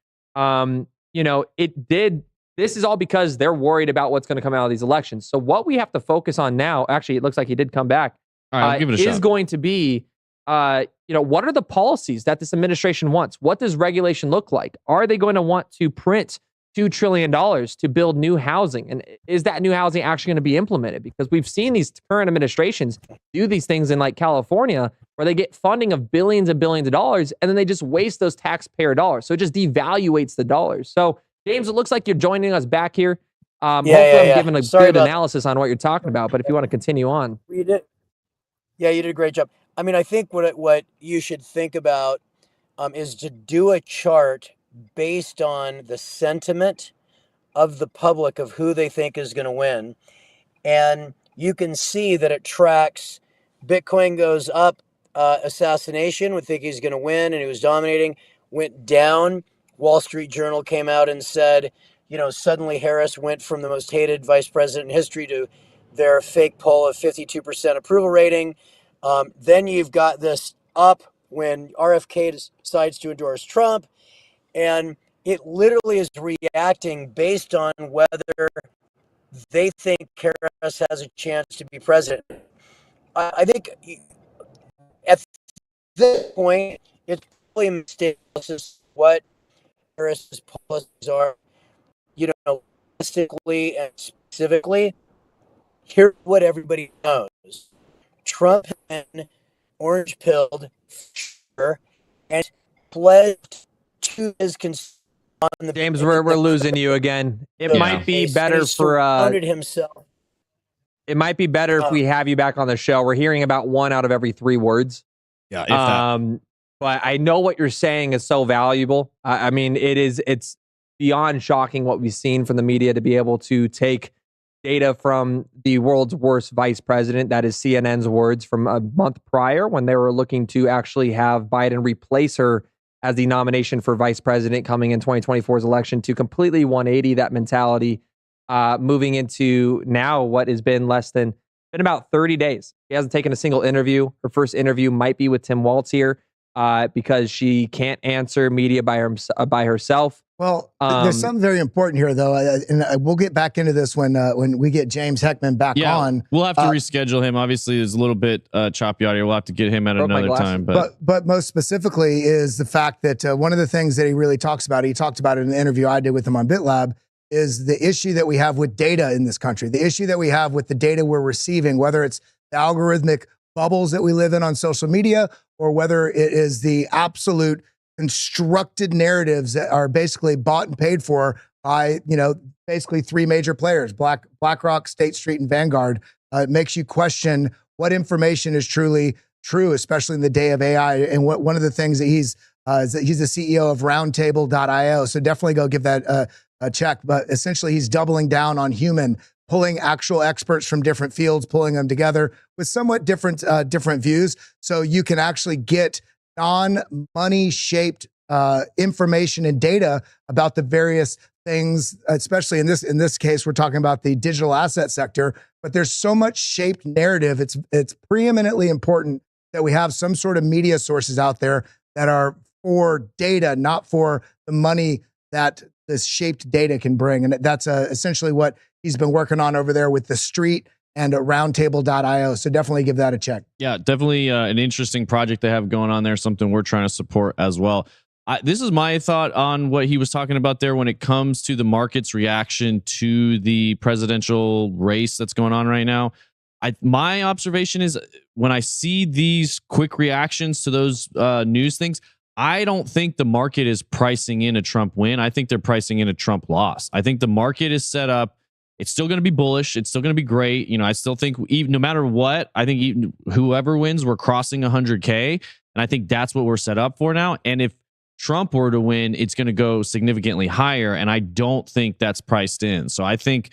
Speaker 1: This is all because they're worried about what's going to come out of these elections. So what we have to focus on now, actually, it looks like he did come back.
Speaker 3: All right, I'll give it a shot.
Speaker 1: Is going to be, what are the policies that this administration wants? What does regulation look like? Are they going to want to print $2 trillion to build new housing? And is that new housing actually going to be implemented? Because we've seen these current administrations do these things in like California where they get funding of billions and billions of dollars, and then they just waste those taxpayer dollars. So it just devaluates the dollars. So James, it looks like you're joining us back here. Hopefully I'm giving a good analysis on what you're talking about, but if you want to continue on.
Speaker 4: You did. Yeah, you did a great job. I think what you should think about is to do a chart based on the sentiment of the public of who they think is going to win. And you can see that it tracks. Bitcoin goes up, assassination, we think he's going to win, and he was dominating, went down. Wall Street Journal came out and said, suddenly Harris went from the most hated vice president in history to their fake poll of 52% approval rating. Then you've got this up when RFK decides to endorse Trump, and it literally is reacting based on whether they think Harris has a chance to be president. I think at this point, it's probably a mistake what Harris's policies are, realistically and specifically. Here's what everybody knows. Trump has been orange-pilled and pledged to his on the
Speaker 1: James, we're losing you again. It might be better for
Speaker 4: himself.
Speaker 1: It might be better if we have you back on the show. We're hearing about 1 out of every 3 words.
Speaker 3: Yeah, if that.
Speaker 1: But I know what you're saying is so valuable. It's beyond shocking what we've seen from the media to be able to take data from the world's worst vice president. That is CNN's words from a month prior when they were looking to actually have Biden replace her as the nomination for vice president coming in 2024's election, to completely 180 that mentality, moving into now what has been about 30 days. She hasn't taken a single interview. Her first interview might be with Tim Waltz here because she can't answer media by herself.
Speaker 2: Well, there's something very important here, though, and we'll get back into this when we get James Heckman back on.
Speaker 3: We'll have to reschedule him. Obviously, there's a little bit choppy audio. We'll have to get him at another time.
Speaker 2: But most specifically is the fact that one of the things that he really talks about, he talked about it in an interview I did with him on BitLab, is the issue that we have with data in this country, the issue that we have with the data we're receiving, whether it's the algorithmic bubbles that we live in on social media, or whether it is the absolute constructed narratives that are basically bought and paid for by, basically 3 major players, BlackRock, State Street, and Vanguard. It makes you question what information is truly true, especially in the day of AI. And one of the things that he's the CEO of Roundtable.io. So definitely go give that a check. But essentially, he's doubling down on human, pulling actual experts from different fields, pulling them together with somewhat different views. So you can actually get non-money shaped information and data about the various things, especially in this case, we're talking about the digital asset sector, but there's so much shaped narrative. It's preeminently important that we have some sort of media sources out there that are for data, not for the money that this shaped data can bring. And that's essentially what he's been working on over there with the street and roundtable.io. So definitely give that a check.
Speaker 3: Yeah, definitely an interesting project they have going on there, something we're trying to support as well. This is my thought on what he was talking about there when it comes to the market's reaction to the presidential race that's going on right now. My observation is when I see these quick reactions to those news things, I don't think the market is pricing in a Trump win. I think they're pricing in a Trump loss. I think the market is set up. It's still going to be bullish. It's still going to be great. I still think even no matter what, I think even whoever wins, we're crossing 100K. And I think that's what we're set up for now. And if Trump were to win, it's going to go significantly higher. And I don't think that's priced in. So I think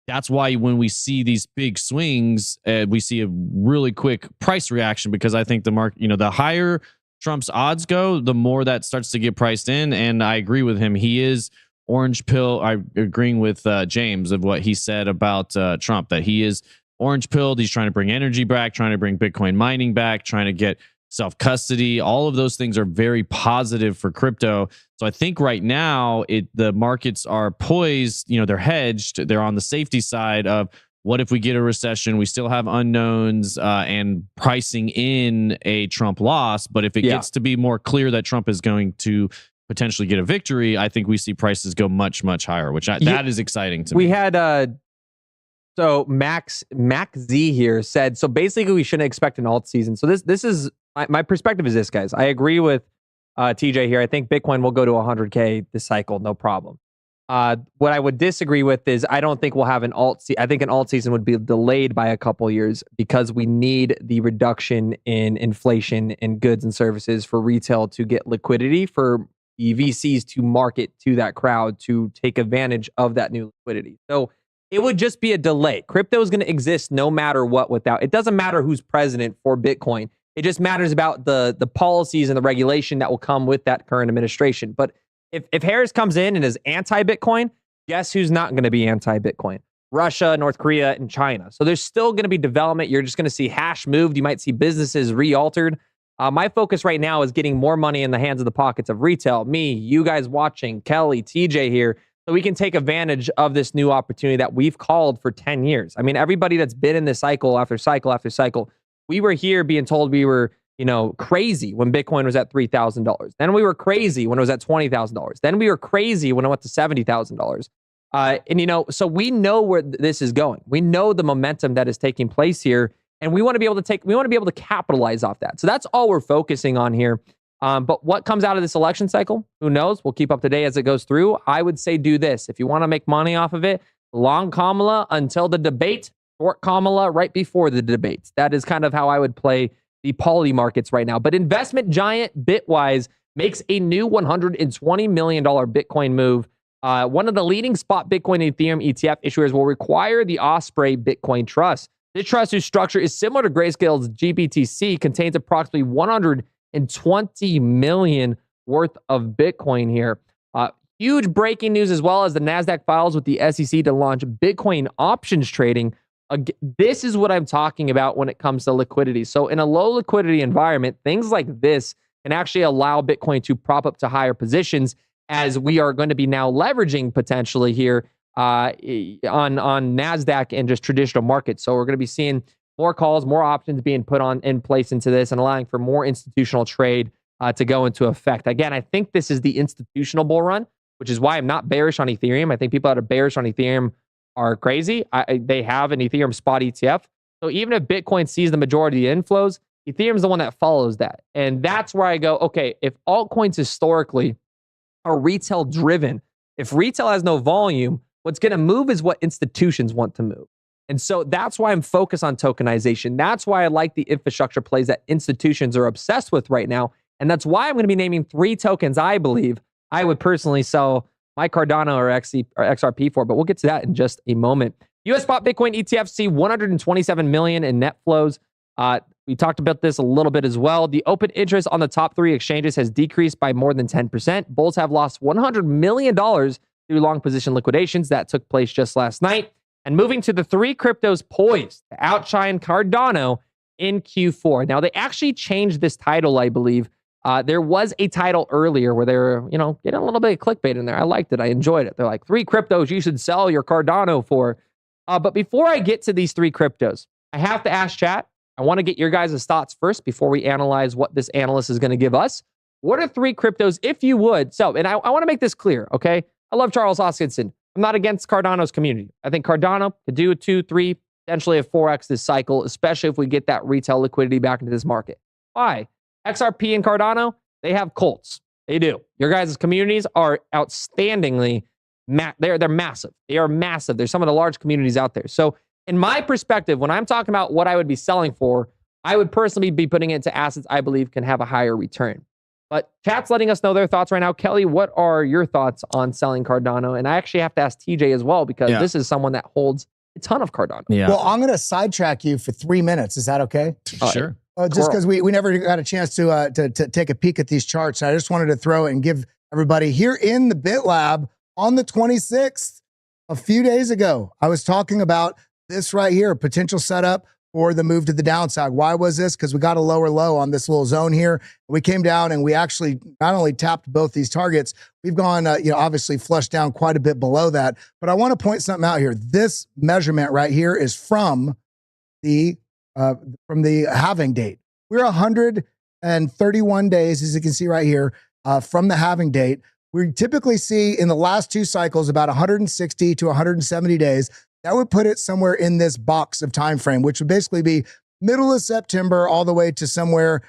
Speaker 3: that's why when we see these big swings, we see a really quick price reaction, because I think the market, the higher Trump's odds go, the more that starts to get priced in. And I agree with him. He is orange pill. I'm agreeing with James of what he said about Trump, that he is orange pilled. He's trying to bring energy back, trying to bring Bitcoin mining back, trying to get self-custody. All of those things are very positive for crypto. So I think right now the markets are poised, they're hedged. They're on the safety side of what if we get a recession? We still have unknowns and pricing in a Trump loss. But if it gets to be more clear that Trump is going to potentially get a victory, I think we see prices go much, much higher, which that is exciting to me.
Speaker 1: We had so Max Z here said, so basically we shouldn't expect an alt season. So this is my perspective is this, guys. I agree with TJ here. I think Bitcoin will go to 100K this cycle, no problem. What I would disagree with is I don't think we'll have an alt season. I think an alt season would be delayed by a couple years because we need the reduction in inflation in goods and services for retail to get liquidity, for the VCs to market to that crowd to take advantage of that new liquidity. So it would just be a delay. Crypto is going to exist no matter what without. It doesn't matter who's president for Bitcoin. It just matters about the policies and the regulation that will come with that current administration. But if Harris comes in and is anti-Bitcoin, guess who's not going to be anti-Bitcoin? Russia, North Korea, and China. So there's still going to be development. You're just going to see hash moved. You might see businesses re-altered. My focus right now is getting more money in the hands of the pockets of retail. Me, you guys watching, Kelly, TJ here, so we can take advantage of this new opportunity that we've called for 10 years. I mean, everybody that's been in this cycle after cycle after cycle, we were here being told we were, crazy when Bitcoin was at $3,000. Then we were crazy when it was at $20,000. Then we were crazy when it went to $70,000. So we know where this is going. We know the momentum that is taking place here. And we want to be able to capitalize off that. So that's all we're focusing on here. But what comes out of this election cycle, who knows? We'll keep up to date as it goes through. I would say do this. If you want to make money off of it, long Kamala until the debate, short Kamala right before the debates. That is kind of how I would play the poly markets right now. But investment giant Bitwise makes a new $120 million Bitcoin move. One of the leading spot Bitcoin and Ethereum ETF issuers will require the Osprey Bitcoin Trust. This trust, whose structure is similar to Grayscale's GBTC, contains approximately 120 million worth of Bitcoin here. Huge breaking news as well as the NASDAQ files with the SEC to launch Bitcoin options trading. This is what I'm talking about when it comes to liquidity. So in a low liquidity environment, things like this can actually allow Bitcoin to prop up to higher positions, as we are going to be now leveraging potentially here on NASDAQ and just traditional markets. So we're going to be seeing more calls, more options being put in place into this and allowing for more institutional trade to go into effect. Again, I think this is the institutional bull run, which is why I'm not bearish on Ethereum. I think people that are bearish on Ethereum are crazy. They have an Ethereum spot ETF. So even if Bitcoin sees the majority of the inflows, Ethereum is the one that follows that. And that's where I go, okay, if altcoins historically are retail driven, if retail has no volume, what's going to move is what institutions want to move. And so that's why I'm focused on tokenization. That's why I like the infrastructure plays that institutions are obsessed with right now. And that's why I'm going to be naming 3 tokens I believe I would personally sell my Cardano or XRP for, but we'll get to that in just a moment. US spot Bitcoin ETF see 127 million in net flows. We talked about this a little bit as well. The open interest on the top 3 exchanges has decreased by more than 10%. Bulls have lost $100 million through long position liquidations. That took place just last night. And moving to the 3 cryptos poised to outshine Cardano in Q4. Now, they actually changed this title, I believe, There was a title earlier where they were, getting a little bit of clickbait in there. I liked it. I enjoyed it. They're like 3 cryptos you should sell your Cardano for. But before I get to these 3 cryptos, I have to ask chat. I want to get your guys' thoughts first before we analyze what this analyst is going to give us. What are 3 cryptos, if you would? So, and I want to make this clear, okay? I love Charles Hoskinson. I'm not against Cardano's community. I think Cardano could do 2, 3, potentially a 4x this cycle, especially if we get that retail liquidity back into this market. Why? XRP and Cardano, they have cults. They do. Your guys' communities are outstandingly, they're massive. They are massive. There's some of the large communities out there. So in my perspective, when I'm talking about what I would be selling for, I would personally be putting it into assets I believe can have a higher return. But chat's letting us know their thoughts right now. Kelly, what are your thoughts on selling Cardano? And I actually have to ask TJ as well, because this is someone that holds a ton of Cardano.
Speaker 3: Yeah.
Speaker 2: Well, I'm going to sidetrack you for 3 minutes. Is that okay?
Speaker 3: Sure.
Speaker 2: Just because we never got a chance to take a peek at these charts. I just wanted to throw it and give everybody here in the Bit Lab on the 26th, a few days ago, I was talking about this right here, potential setup for the move to the downside. Why was this? Because we got a lower low on this little zone here. We came down and we actually not only tapped both these targets, we've gone, obviously flushed down quite a bit below that. But I want to point something out here. This measurement right here is from the halving date. We're 131 days, as you can see right here, from the halving date. We typically see in the last 2 cycles about 160 to 170 days. That would put it somewhere in this box of time frame, which would basically be middle of September all the way to somewhere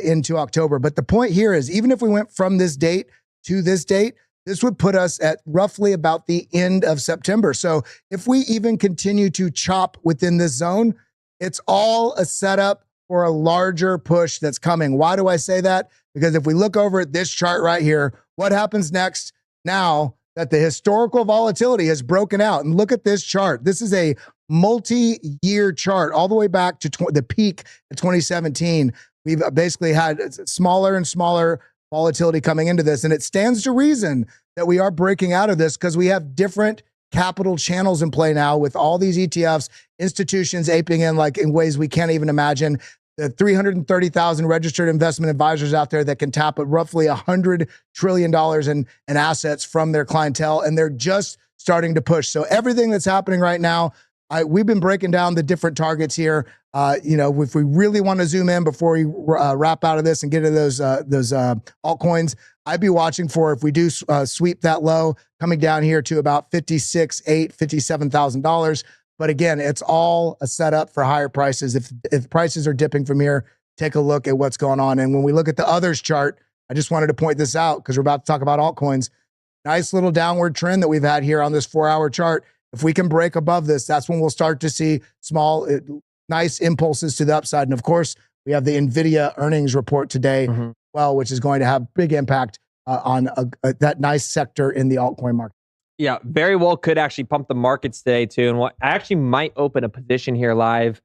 Speaker 2: into October. But the point here is, even if we went from this date to this date, this would put us at roughly about the end of September. So if we even continue to chop within this zone, it's all a setup for a larger push that's coming. Why do I say that? Because if we look over at this chart right here, what happens next now that the historical volatility has broken out? And look at this chart. This is a multi-year chart all the way back to the peak of 2017. We've basically had smaller and smaller volatility coming into this. And it stands to reason that we are breaking out of this because we have different capital channels in play now with all these ETFs, institutions aping in like in ways we can't even imagine. The 330,000 registered investment advisors out there that can tap at roughly $100 trillion in assets from their clientele, and they're just starting to push. So everything that's happening right now, we've been breaking down the different targets here. If we really want to zoom in before we wrap out of this and get into those altcoins, I'd be watching for, if we do sweep that low, coming down here to about $56,800, $57,000. But again, it's all a setup for higher prices. If prices are dipping from here, take a look at what's going on. And when we look at the others chart, I just wanted to point this out because we're about to talk about altcoins. Nice little downward trend that we've had here on this 4-hour chart. If we can break above this, that's when we'll start to see small, nice impulses to the upside. And of course, we have the NVIDIA earnings report today, which is going to have big impact on that nice sector in the altcoin market.
Speaker 1: Yeah, very well could actually pump the markets today too. And what I actually might open a position here live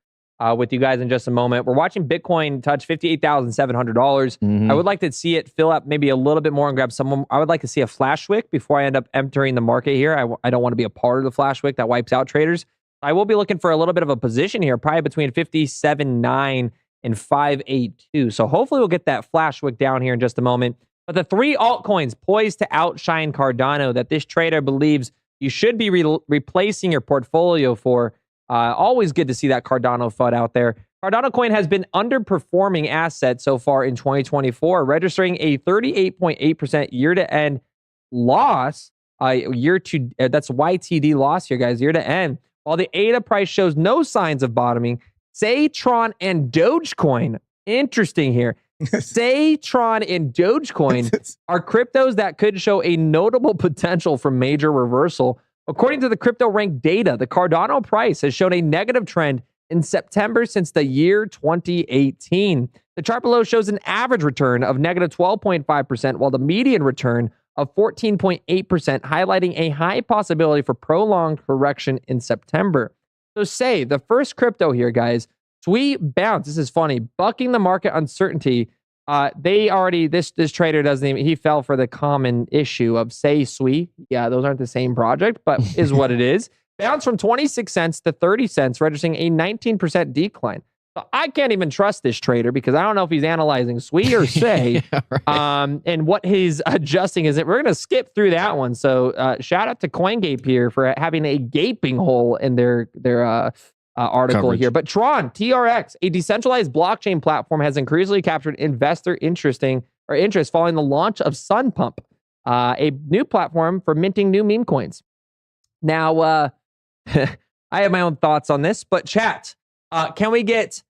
Speaker 1: with you guys in just a moment. We're watching Bitcoin touch $58,700. I would like to see it fill up maybe a little bit more and grab someone. I would like to see a flash wick before I end up entering the market here. I don't want to be a part of the flash wick that wipes out traders. I will be looking for a little bit of a position here, probably between 57.9 and 582. So hopefully we'll get that flash wick down here in just a moment. But the 3 altcoins poised to outshine Cardano that this trader believes you should be replacing your portfolio for. Always good to see that Cardano FUD out there. Cardano coin has been underperforming assets so far in 2024, registering a 38.8% year-to-end loss. That's YTD loss here, guys, year-to-end. While the ADA price shows no signs of bottoming, Tron and Dogecoin, interesting here. Tron and Dogecoin are cryptos that could show a notable potential for major reversal. According to the crypto rank data, the Cardano price has shown a negative trend in September since the year 2018. The chart below shows an average return of negative 12.5%, while the median return of 14.8%, highlighting a high possibility for prolonged correction in September. So say the first crypto here, guys, Sui bounce. This is funny. Bucking the market uncertainty. This trader doesn't even, he fell for the common issue of Sui. Yeah, those aren't the same project, but is what it is. Bounce from 26 cents to 30 cents, registering a 19% decline. So I can't even trust this trader because I don't know if he's analyzing SWE or SAY.
Speaker 3: Yeah, right.
Speaker 1: And what he's adjusting is that we're going to skip through that one. So shout out to CoinGape here for having a gaping hole in their article
Speaker 3: Coverage.
Speaker 1: here. But Tron, TRX, a decentralized blockchain platform, has increasingly captured investor interest following the launch of Sunpump, a new platform for minting new meme coins. Now, I have my own thoughts on this, but chat, can we get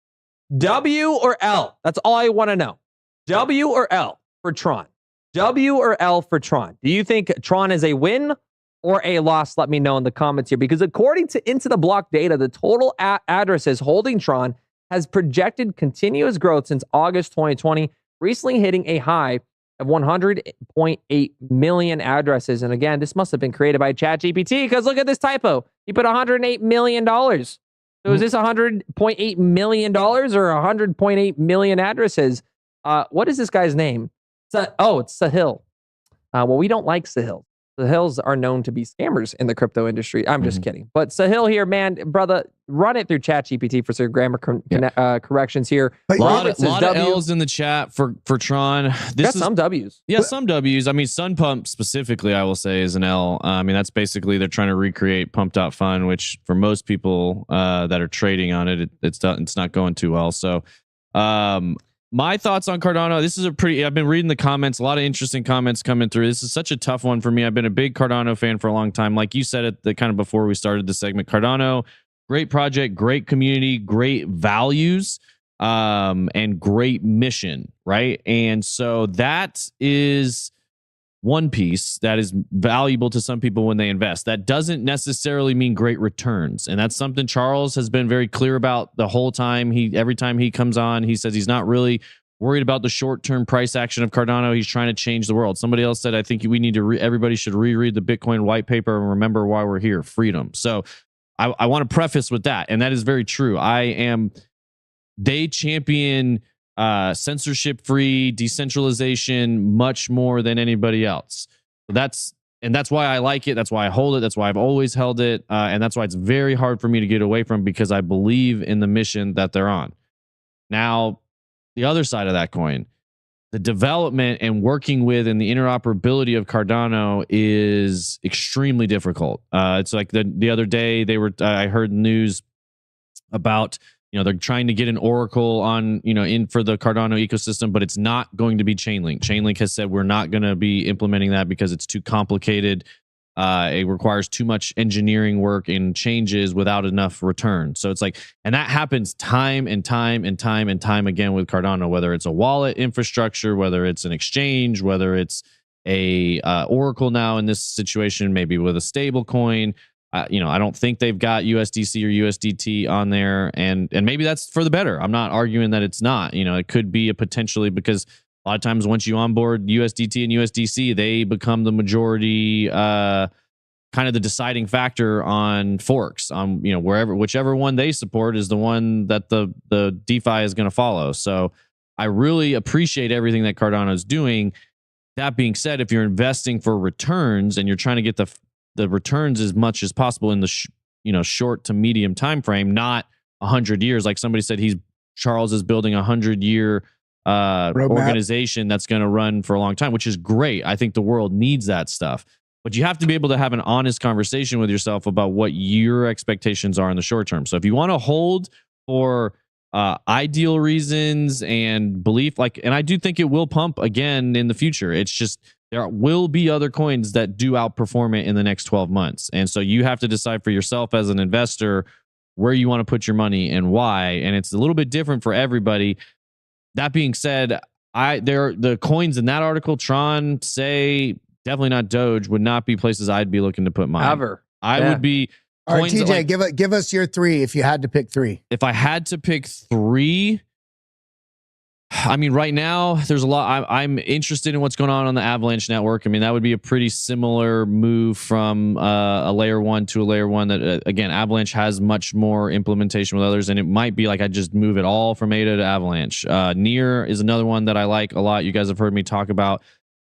Speaker 1: W or L? That's all I want to know. W or L for Tron? W or L for Tron? Do you think Tron is a win or a loss? Let me know in the comments here, because according to Into the Block data, the total addresses holding Tron has projected continuous growth since August 2020, recently hitting a high of 100.8 million addresses. And again, this must have been created by ChatGPT, because look at this typo. He put $108 million. So is this $100.8 million or 100.8 million addresses? What is this guy's name? It's Sahil. Well, we don't like Sahil. Sahils are known to be scammers in the crypto industry. I'm just kidding. But Sahil here, man, brother, run it through ChatGPT for some grammar corrections here.
Speaker 2: But
Speaker 3: A lot of L's in the chat for Tron.
Speaker 1: This some W's.
Speaker 3: Yeah, some W's. I mean, Sunpump specifically, I will say, is an L. I mean, that's basically they're trying to recreate Pump.Fun, which for most people that are trading on it, it's not going too well. So, my thoughts on Cardano. This is I've been reading the comments, a lot of interesting comments coming through. This is such a tough one for me. I've been a big Cardano fan for a long time. Like you said it the kind of before we started the segment, Cardano, great project, great community, great values, and great mission, right? And so that is one piece that is valuable to some people when they invest. That doesn't necessarily mean great returns. And that's something Charles has been very clear about the whole time. Every time he comes on, he says he's not really worried about the short-term price action of Cardano. He's trying to change the world. Somebody else said, I think we need to everybody should reread the Bitcoin white paper and remember why we're here, freedom. So I want to preface with that. And that is very true. They champion censorship-free decentralization much more than anybody else. That's why I like it. That's why I hold it. That's why I've always held it. And that's why it's very hard for me to get away from, because I believe in the mission that they're on. Now, the other side of that coin, the development and working with and the interoperability of Cardano is extremely difficult. It's like the other day I heard news about, they're trying to get an Oracle on, in for the Cardano ecosystem, but it's not going to be Chainlink. Chainlink has said we're not going to be implementing that because it's too complicated. It requires too much engineering work and changes without enough return. So it's like, and that happens time and time and time and time again with Cardano, whether it's a wallet infrastructure, whether it's an exchange, whether it's a Oracle now in this situation, maybe with a stable coin. I don't think they've got USDC or USDT on there, and maybe that's for the better. I'm not arguing that it's not. It could be a potentially, because a lot of times once you onboard USDT and USDC, they become the majority, kind of the deciding factor on forks. On whichever one they support is the one that the DeFi is going to follow. So I really appreciate everything that Cardano is doing. That being said, if you're investing for returns and you're trying to get the returns as much as possible in the short to medium time frame, not 100 years. Like somebody said, Charles is building a 100-year organization that's going to run for a long time, which is great. I think the world needs that stuff. But you have to be able to have an honest conversation with yourself about what your expectations are in the short term. So if you want to hold for ideal reasons and belief, and I do think it will pump again in the future. It's just, there will be other coins that do outperform it in the next 12 months. And so you have to decide for yourself as an investor where you want to put your money and why. And it's a little bit different for everybody. That being said, the coins in that article, Tron, say, definitely not Doge, would not be places I'd be looking to put mine.
Speaker 1: Ever.
Speaker 3: I would be.
Speaker 2: All right, TJ, give us your three if you had to pick three.
Speaker 3: If I had to pick three, I mean, right now there's a lot. I'm interested in what's going on the Avalanche network. I mean, that would be a pretty similar move from a layer one to a layer one. That again, Avalanche has much more implementation with others, and it might be like I just move it all from ADA to Avalanche. Near is another one that I like a lot. You guys have heard me talk about,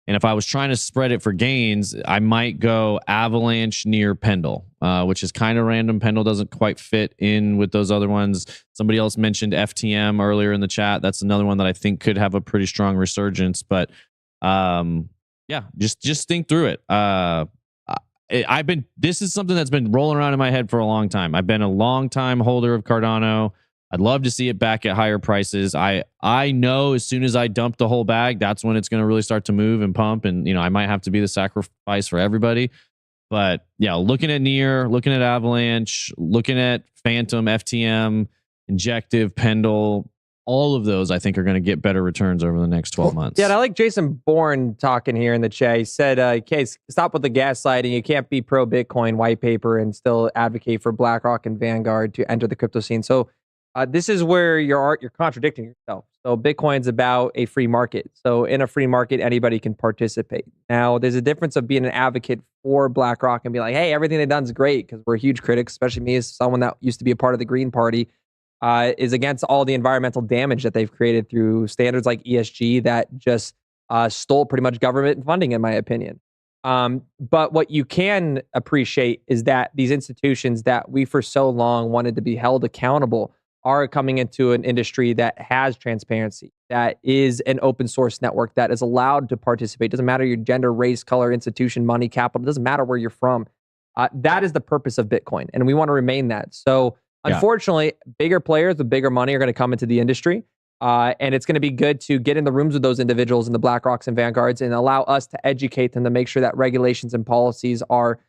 Speaker 3: And if I was trying to spread it for gains, I might go Avalanche near Pendle, which is kind of random. Pendle doesn't quite fit in with those other ones. Somebody else mentioned FTM earlier in the chat. That's another one that I think could have a pretty strong resurgence. But yeah, just think through it. This is something that's been rolling around in my head for a long time. I've been a long time holder of Cardano. I'd love to see it back at higher prices. I know as soon as I dump the whole bag, that's when it's going to really start to move and pump. And, I might have to be the sacrifice for everybody. But yeah, looking at Near, looking at Avalanche, looking at Phantom, FTM, Injective, Pendle, all of those I think are going to get better returns over the next 12 months.
Speaker 1: Yeah, and I like Jason Bourne talking here in the chat. He said, okay, stop with the gaslighting. You can't be pro-Bitcoin white paper and still advocate for BlackRock and Vanguard to enter the crypto scene. So this is where you're contradicting yourself. So Bitcoin's about a free market. So in a free market, anybody can participate. Now, there's a difference of being an advocate for BlackRock and be like, hey, everything they've done is great, because we're huge critics, especially me as someone that used to be a part of the Green Party, is against all the environmental damage that they've created through standards like ESG that just stole pretty much government funding, in my opinion. But what you can appreciate is that these institutions that we for so long wanted to be held accountable are coming into an industry that has transparency, that is an open source network that is allowed to participate. Doesn't matter your gender, race, color, institution, money, capital. Doesn't matter where you're from. That is the purpose of Bitcoin, and we want to remain that. So unfortunately, bigger players with bigger money are going to come into the industry, and it's going to be good to get in the rooms with those individuals in the BlackRocks and Vanguards and allow us to educate them to make sure that regulations and policies are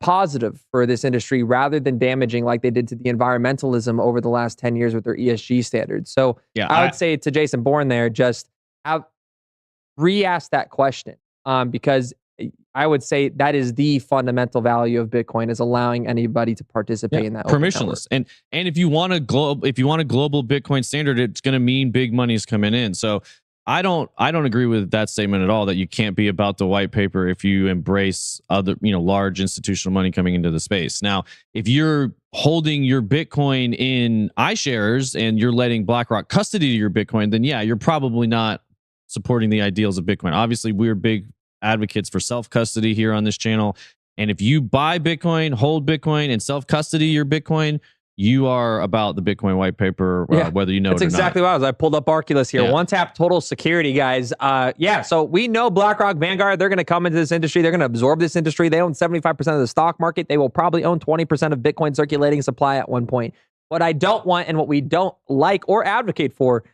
Speaker 1: positive for this industry rather than damaging like they did to the environmentalism over the last 10 years with their ESG standards. So I would say to Jason Bourne there, just re-ask that question, because I would say that is the fundamental value of Bitcoin, is allowing anybody to participate in that
Speaker 3: permissionless. And if you want a global Bitcoin standard, it's going to mean big money's coming in. So I don't agree with that statement at all, that you can't be about the white paper if you embrace other, large institutional money coming into the space. Now, if you're holding your Bitcoin in iShares and you're letting BlackRock custody your Bitcoin, then yeah, you're probably not supporting the ideals of Bitcoin. Obviously, we're big advocates for self-custody here on this channel. And if you buy Bitcoin, hold Bitcoin, and self-custody your Bitcoin, you are about the Bitcoin white paper, whether you know it or not.
Speaker 1: That's exactly what I was. I pulled up Arculus here. One tap total security, guys. So we know BlackRock, Vanguard, they're going to come into this industry. They're going to absorb this industry. They own 75% of the stock market. They will probably own 20% of Bitcoin circulating supply at one point. What I don't want, and what we don't like or advocate for,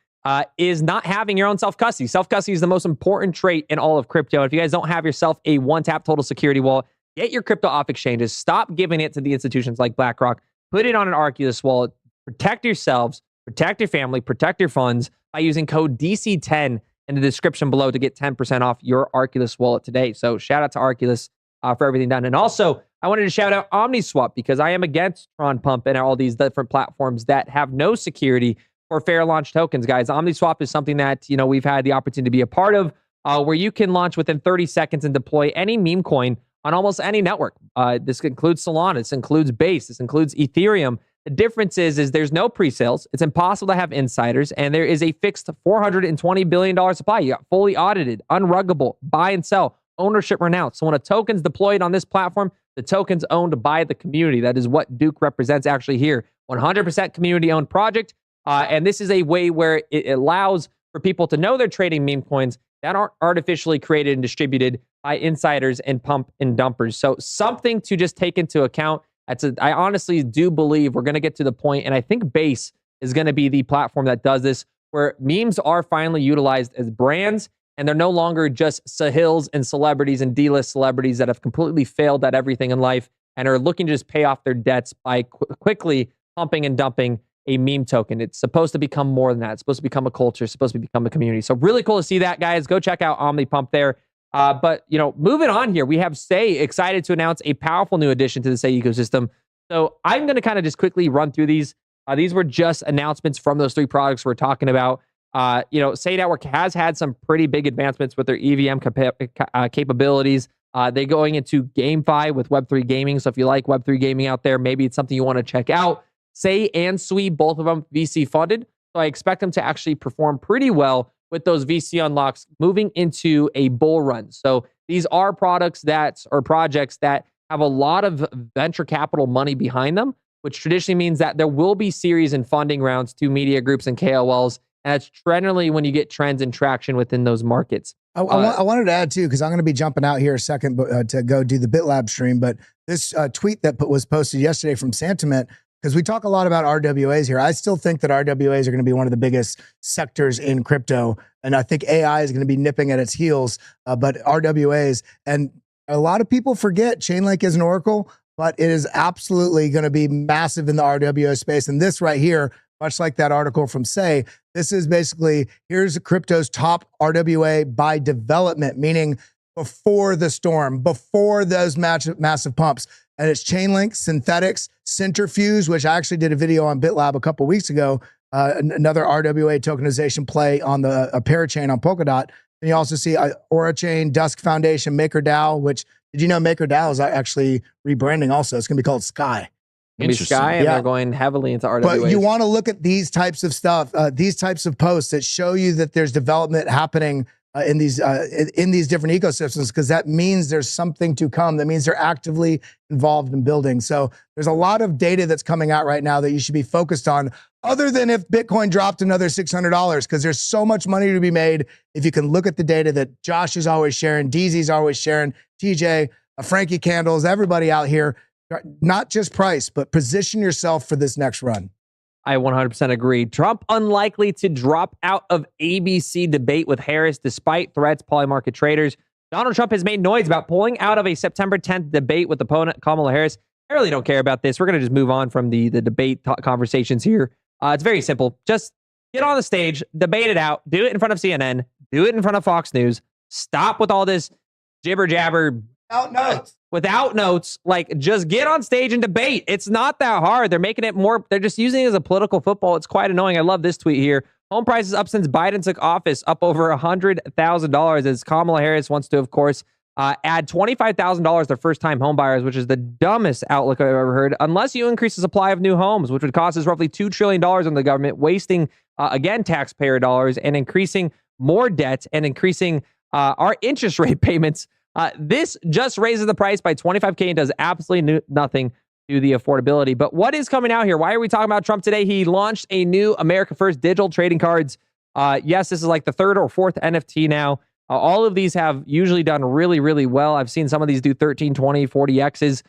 Speaker 1: is not having your own self-custody. Self-custody is the most important trait in all of crypto. If you guys don't have yourself a one-tap total security wallet, get your crypto off exchanges. Stop giving it to the institutions like BlackRock. Put it on an Arculus wallet. Protect yourselves, protect your family, protect your funds by using code DC10 in the description below to get 10% off your Arculus wallet today. So shout out to Arculus for everything done. And also, I wanted to shout out OmniSwap, because I am against Tron Pump and all these different platforms that have no security for fair launch tokens, guys. OmniSwap is something that we've had the opportunity to be a part of, where you can launch within 30 seconds and deploy any meme coin on almost any network. This includes Solana, this includes Base, this includes Ethereum. The difference is there's no pre-sales. It's impossible to have insiders, and there is a fixed $420 billion supply. You got fully audited, unruggable, buy and sell, ownership renounced. So when a token's deployed on this platform, the token's owned by the community. That is what Duke represents actually here. 100% community-owned project. And this is a way where it allows for people to know they're trading meme coins that aren't artificially created and distributed by insiders and pump and dumpers. So something to just take into account. I honestly do believe we're going to get to the point, and I think Base is going to be the platform that does this, where memes are finally utilized as brands, and they're no longer just Sahils and celebrities and D-list celebrities that have completely failed at everything in life and are looking to just pay off their debts by quickly pumping and dumping a meme token. It's supposed to become more than that. It's supposed to become a culture. It's supposed to become a community. So really cool to see that, guys. Go check out OmniPump there. But moving on here, we have Say excited to announce a powerful new addition to the Say ecosystem. So I'm going to kind of just quickly run through these. These were just announcements from those three products we're talking about. Say Network has had some pretty big advancements with their EVM capabilities. They're going into GameFi with Web3 gaming. So if you like Web3 gaming out there, maybe it's something you want to check out. Say and Sui, both of them VC funded. So I expect them to actually perform pretty well with those VC unlocks moving into a bull run. So these are projects that have a lot of venture capital money behind them, which traditionally means that there will be series and funding rounds to media groups and KOLs. And it's generally when you get trends and traction within those markets.
Speaker 2: I wanted to add too, because I'm going to be jumping out here a second to go do the BitLab stream. But this tweet that was posted yesterday from Santiment, because we talk a lot about RWAs here. I still think that RWAs are going to be one of the biggest sectors in crypto. And I think AI is going to be nipping at its heels. But RWAs, and a lot of people forget Chainlink is an oracle, but it is absolutely going to be massive in the RWA space. And this right here, much like that article from Say, this is basically, here's crypto's top RWA by development, meaning before the storm, before those massive pumps. And it's Chainlink, Synthetics, Centrifuge, which I actually did a video on BitLab a couple weeks ago, another RWA tokenization play on the parachain on Polkadot. And you also see Aurachain, Dusk Foundation, MakerDAO, which, did you know MakerDAO is actually rebranding also? It's going to be called Sky.
Speaker 1: Be Sky, and they're going heavily into RWAs.
Speaker 2: But you want to look at these types of stuff, these types of posts that show you that there's development happening in these different ecosystems, because that means there's something to come. That means they're actively involved in building. So there's a lot of data that's coming out right now that you should be focused on, other than if Bitcoin dropped another $600, because there's so much money to be made if you can look at the data that Josh is always sharing, DZ's always sharing, TJ, Frankie Candles, everybody out here. Not just price, but position yourself for this next run.
Speaker 1: I 100% agree. Trump unlikely to drop out of ABC debate with Harris despite threats, polymarket traders. Donald Trump has made noise about pulling out of a September 10th debate with opponent Kamala Harris. I really don't care about this. We're going to just move on from the debate conversations here. It's very simple. Just get on the stage, debate it out, do it in front of CNN, do it in front of Fox News. Stop with all this jibber jabber. Without notes, like, just get on stage and debate. It's not that hard. They're making it more, they're just using it as a political football. It's quite annoying. I love this tweet here. Home prices up since Biden took office, up over $100,000, as Kamala Harris wants to, of course, add $25,000 to first-time home buyers, which is the dumbest outlook I've ever heard, unless you increase the supply of new homes, which would cost us roughly $2 trillion on the government, wasting, again, taxpayer dollars, and increasing more debt and increasing our interest rate payments. This just raises the price by $25K and does absolutely nothing to the affordability. But what is coming out here? Why are we talking about Trump today? He launched a new America First digital trading cards. Yes, this is like the third or fourth NFT now. All of these have usually done really, really well. I've seen some of these do 13, 20, 40Xs.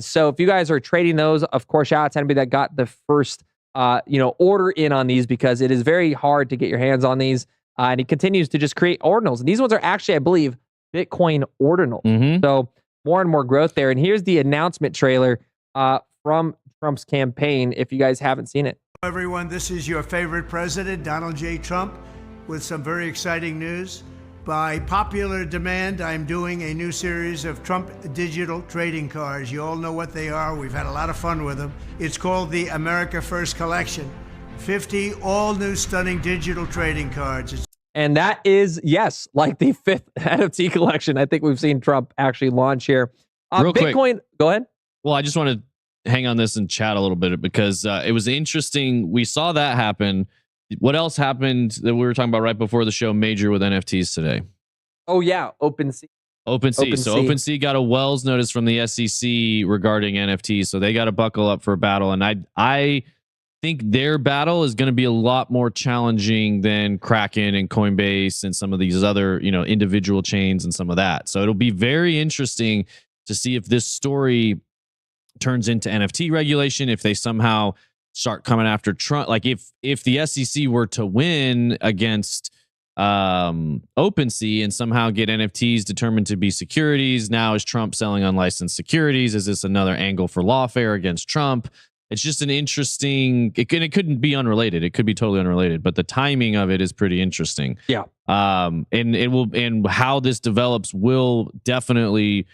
Speaker 1: So if you guys are trading those, of course, shout out to anybody that got the first order in on these, because it is very hard to get your hands on these. And he continues to just create ordinals. And these ones are actually, I believe, Bitcoin ordinals. So more and more growth there. And here's the announcement trailer from Trump's campaign, if you guys haven't seen it.
Speaker 5: Hello everyone, this is your favorite president, Donald J. Trump, with some very exciting news. By popular demand, I'm doing a new series of Trump digital trading cards. You all know what they are. We've had a lot of fun with them. It's called the America First Collection. 50 all new stunning digital trading cards.
Speaker 1: And that is, yes, like the fifth NFT collection I think we've seen Trump actually launch here.
Speaker 3: Real
Speaker 1: Bitcoin,
Speaker 3: quick.
Speaker 1: Go ahead.
Speaker 3: Well, I just want to hang on this and chat a little bit, because it was interesting. We saw that happen. What else happened that we were talking about right before the show major with NFTs today?
Speaker 1: Oh, yeah. OpenSea.
Speaker 3: So OpenSea got a Wells notice from the SEC regarding NFTs. So they got to buckle up for a battle. And I think their battle is going to be a lot more challenging than Kraken and Coinbase and some of these other, individual chains and some of that. So it'll be very interesting to see if this story turns into NFT regulation, if they somehow start coming after Trump. Like if the SEC were to win against OpenSea and somehow get NFTs determined to be securities, now is Trump selling unlicensed securities? Is this another angle for lawfare against Trump? It's just an interesting, it couldn't be unrelated. It could be totally unrelated, but the timing of it is pretty interesting.
Speaker 1: Yeah.
Speaker 3: And how this develops will definitely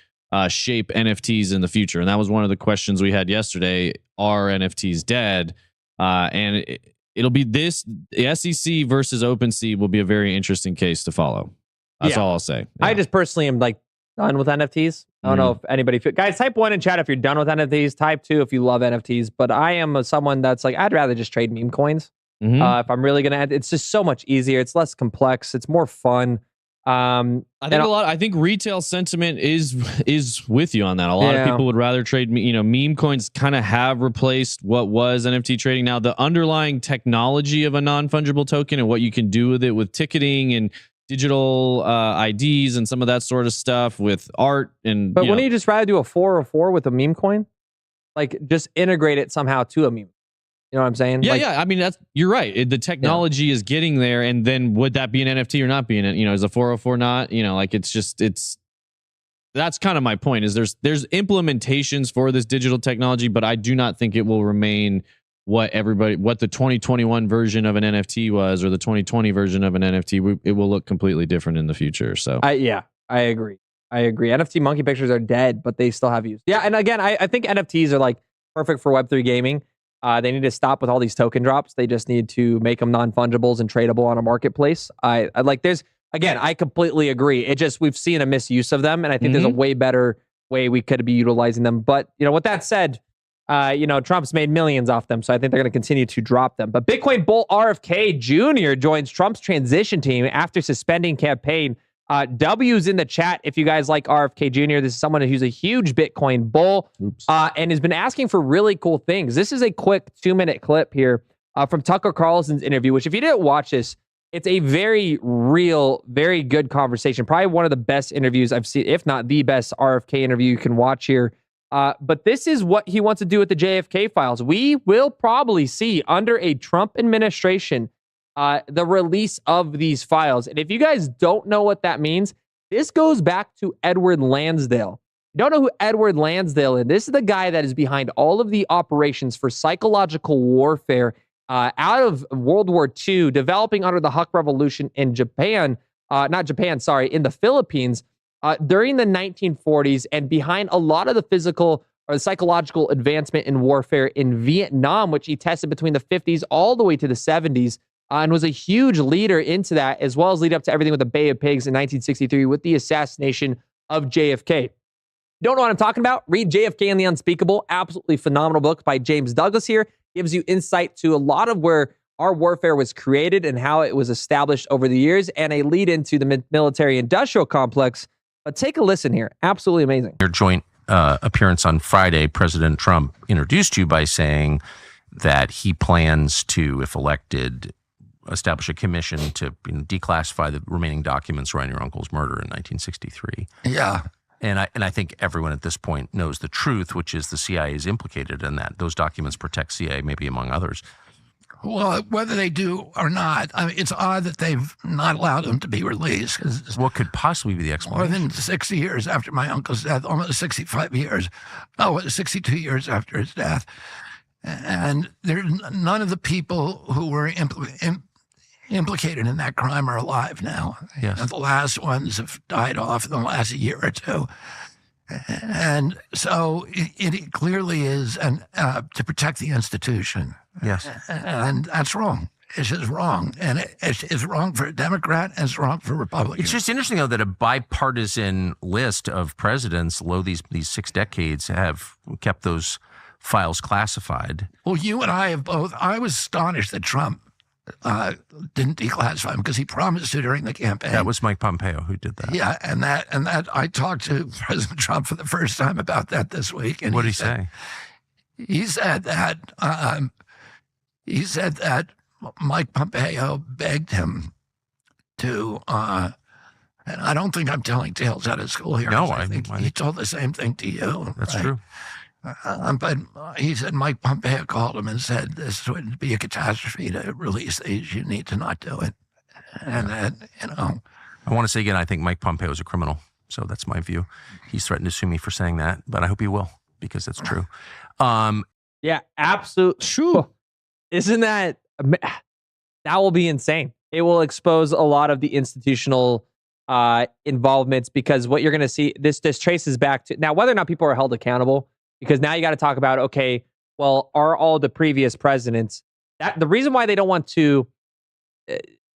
Speaker 3: shape NFTs in the future. And that was one of the questions we had yesterday. Are NFTs dead? And it'll be the SEC versus OpenSea will be a very interesting case to follow. That's all I'll say. Yeah.
Speaker 1: I just personally am done with NFTs. I don't know if anybody... Guys, type 1 in chat if you're done with NFTs. Type 2 if you love NFTs. But I am someone that's I'd rather just trade meme coins. If I'm really gonna add, it's just so much easier. It's less complex. It's more fun.
Speaker 3: I think retail sentiment is with you on that. A lot of people would rather trade, meme coins kind of have replaced what was NFT trading. Now, the underlying technology of a non-fungible token and what you can do with it with ticketing and digital IDs and some of that sort of stuff with art and.
Speaker 1: But wouldn't you just rather do a 404 with a meme coin? Like just integrate it somehow to a meme. You know what I'm saying?
Speaker 3: Yeah. I mean, you're right. The technology is getting there, and then would that be an NFT or not being it? Is a 404 not? That's kind of my point. Is there's implementations for this digital technology, but I do not think it will remain what the 2021 version of an NFT was or the 2020 version of an NFT. It will look completely different in the future. So
Speaker 1: I agree. NFT monkey pictures are dead, but they still have use. Yeah, and again, I think NFTs are like perfect for Web3 gaming. They need to stop with all these token drops. They just need to make them non-fungibles and tradable on a marketplace. I completely agree. We've seen a misuse of them, and I think there's a way better way we could be utilizing them. But with that said, Trump's made millions off them, so I think they're going to continue to drop them. But Bitcoin bull RFK Jr. joins Trump's transition team after suspending campaign. W's in the chat if you guys like RFK Jr. This is someone who's a huge Bitcoin bull and has been asking for really cool things. This is a quick 2-minute clip here from Tucker Carlson's interview, which if you didn't watch this, it's a very real, very good conversation. Probably one of the best interviews I've seen, if not the best RFK interview you can watch here. But this is what he wants to do with the JFK files. We will probably see under a Trump administration the release of these files. And if you guys don't know what that means, this goes back to Edward Lansdale. You don't know who Edward Lansdale is? This is the guy that is behind all of the operations for psychological warfare out of World War II, developing under the Huck Revolution in in the Philippines during the 1940s, and behind a lot of the physical or the psychological advancement in warfare in Vietnam, which he tested between the 50s all the way to the 70s. And was a huge leader into that, as well as lead up to everything with the Bay of Pigs in 1963 with the assassination of JFK. Don't know what I'm talking about? Read JFK and the Unspeakable. Absolutely phenomenal book by James Douglas here. Gives you insight to a lot of where our warfare was created and how it was established over the years, and a lead into the military-industrial complex. But take a listen here. Absolutely amazing.
Speaker 6: Your joint appearance on Friday, President Trump introduced you by saying that he plans to, if elected, establish a commission to declassify the remaining documents around your uncle's murder in 1963.
Speaker 7: Yeah.
Speaker 6: And I think everyone at this point knows the truth, which is the CIA is implicated in that. Those documents protect CIA, maybe among others.
Speaker 7: Well, whether they do or not, I mean, it's odd that they've not allowed them to be released.
Speaker 6: What could possibly be the explanation?
Speaker 7: More than 60 years after my uncle's death, almost 65 years. 62 years after his death. And none of the people who were implicated in that crime are alive now.
Speaker 6: Yes.
Speaker 7: And the last ones have died off in the last year or two. And so it clearly is to protect the institution.
Speaker 6: Yes.
Speaker 7: And that's wrong. It's just wrong. And it's wrong for a Democrat and it's wrong for Republicans.
Speaker 6: It's just interesting, though, that a bipartisan list of presidents, these 6 decades, have kept those files classified.
Speaker 7: Well, you and I have both. I was astonished that Trump didn't declassify them because he promised to during the campaign.
Speaker 6: That was Mike Pompeo who did that.
Speaker 7: Yeah, and that I talked to President Trump for the first time about that this week. And
Speaker 6: what did he say?
Speaker 7: He said that Mike Pompeo begged him to, and I don't think I'm telling tales out of school here.
Speaker 6: No,
Speaker 7: I think he told the same thing to you.
Speaker 6: That's
Speaker 7: right?
Speaker 6: true.
Speaker 7: But he said Mike Pompeo called him and said this would be a catastrophe to release these. You need to not do it. And then,
Speaker 6: I want to say again, I think Mike Pompeo is a criminal. So that's my view. He's threatened to sue me for saying that, but I hope he will, because that's true.
Speaker 1: Yeah, absolutely. True. Isn't that will be insane. It will expose a lot of the institutional involvements, because what you're going to see, this traces back to now whether or not people are held accountable. Because now you got to talk about, okay, well, are all the previous presidents, the reason why they don't want to,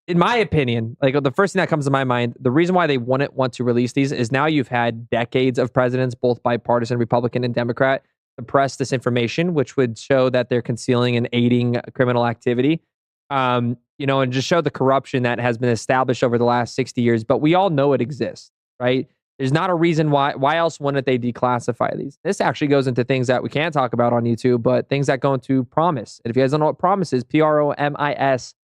Speaker 1: in my opinion, like the first thing that comes to my mind, the reason why they wouldn't want to release these is now you've had decades of presidents, both bipartisan, Republican and Democrat, suppress this information, which would show that they're concealing and aiding criminal activity. You know, and just show the corruption that has been established over the last 60 years. But we all know it exists, right? There's not a reason why else wouldn't they declassify these? This actually goes into things that we can't talk about on YouTube, but things that go into promise. And if you guys don't know what promise is, PROMIS,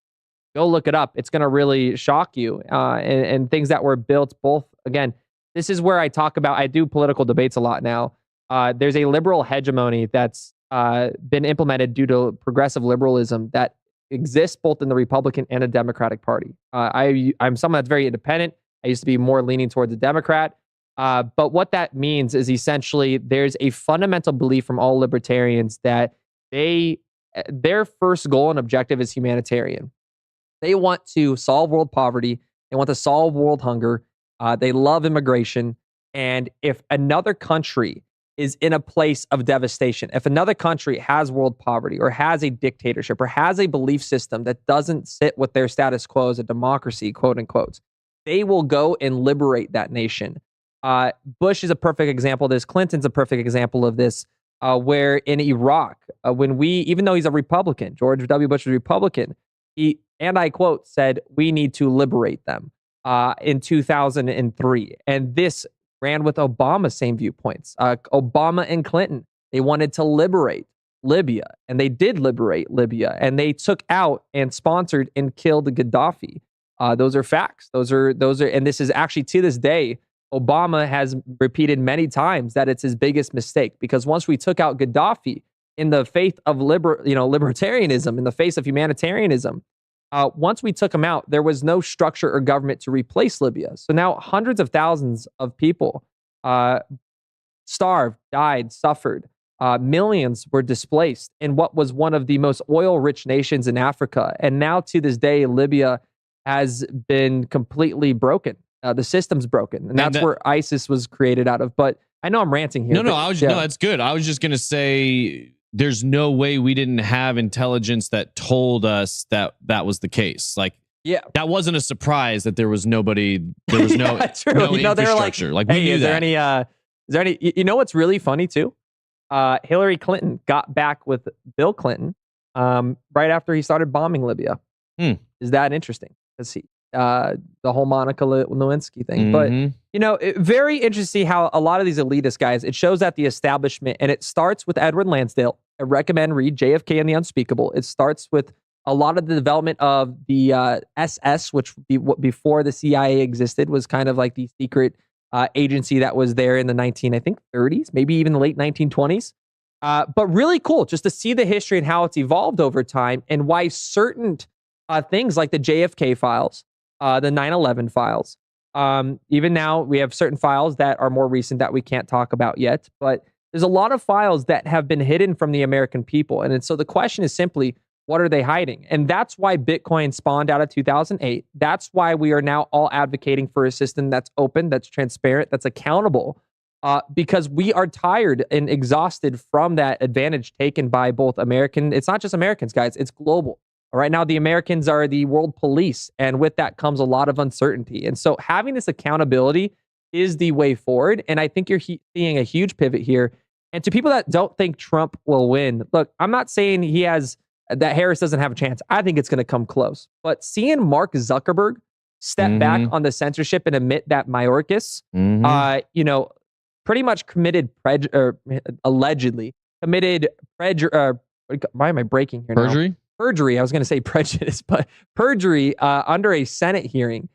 Speaker 1: go look it up. It's going to really shock you. And things that were built both, again, this is where I talk about, I do political debates a lot now. There's a liberal hegemony that's been implemented due to progressive liberalism that exists both in the Republican and the Democratic Party. I'm someone that's very independent. I used to be more leaning towards the Democrat. But what that means is essentially there's a fundamental belief from all libertarians that their first goal and objective is humanitarian. They want to solve world poverty. They want to solve world hunger. They love immigration. And if another country is in a place of devastation, if another country has world poverty or has a dictatorship or has a belief system that doesn't sit with their status quo as a democracy, quote unquote, they will go and liberate that nation. Bush is a perfect example of this. Clinton's a perfect example of this, where in Iraq, even though he's a Republican, George W. Bush was a Republican, he, and I quote, said, "We need to liberate them," in 2003. And this ran with Obama's same viewpoints. Obama and Clinton, they wanted to liberate Libya, and they did liberate Libya, and they took out and sponsored and killed Gaddafi. Those are facts. Those are, and this is actually to this day, Obama has repeated many times that it's his biggest mistake, because once we took out Gaddafi in the faith of libertarianism, in the face of humanitarianism, once we took him out, there was no structure or government to replace Libya. So now hundreds of thousands of people starved, died, suffered. Millions were displaced in what was one of the most oil-rich nations in Africa. And now to this day, Libya has been completely broken. The system's broken. And that's where ISIS was created out of. But I know I'm ranting here.
Speaker 3: No, that's good. I was just going to say, there's no way we didn't have intelligence that told us that that was the case. Like, yeah, that wasn't a surprise that there was nobody, there was no,
Speaker 1: true.
Speaker 3: no infrastructure. Like,
Speaker 1: hey,
Speaker 3: we knew
Speaker 1: is there any, you know what's really funny too? Hillary Clinton got back with Bill Clinton right after he started bombing Libya. Is that interesting? Because the whole Monica Lewinsky thing. But, you know, very interesting how a lot of these elitist guys, it shows that the establishment, and it starts with Edward Lansdale. I recommend read JFK and the Unspeakable. It starts with a lot of the development of the SS, which before the CIA existed, was kind of like the secret agency that was there in the 30s, maybe even the late 1920s. But really cool just to see the history and how it's evolved over time, and why certain things like the JFK files, the 9/11 files, even now we have certain files that are more recent that we can't talk about yet, but there's a lot of files that have been hidden from the American people. And so the question is simply, what are they hiding? And that's why Bitcoin spawned out of 2008. That's why we are now all advocating for a system that's open, that's transparent, that's accountable, because we are tired and exhausted from that advantage taken by both American. It's not just Americans, guys. It's global. Right now, the Americans are the world police, and with that comes a lot of uncertainty. And so having this accountability is the way forward. And I think you're seeing a huge pivot here. And to people that don't think Trump will win, look, I'm not saying that Harris doesn't have a chance. I think it's going to come close. But seeing Mark Zuckerberg step back on the censorship and admit that Mayorkas, pretty much allegedly committed why am I breaking here now? Perjury. I was going to say prejudice, but perjury under a Senate hearing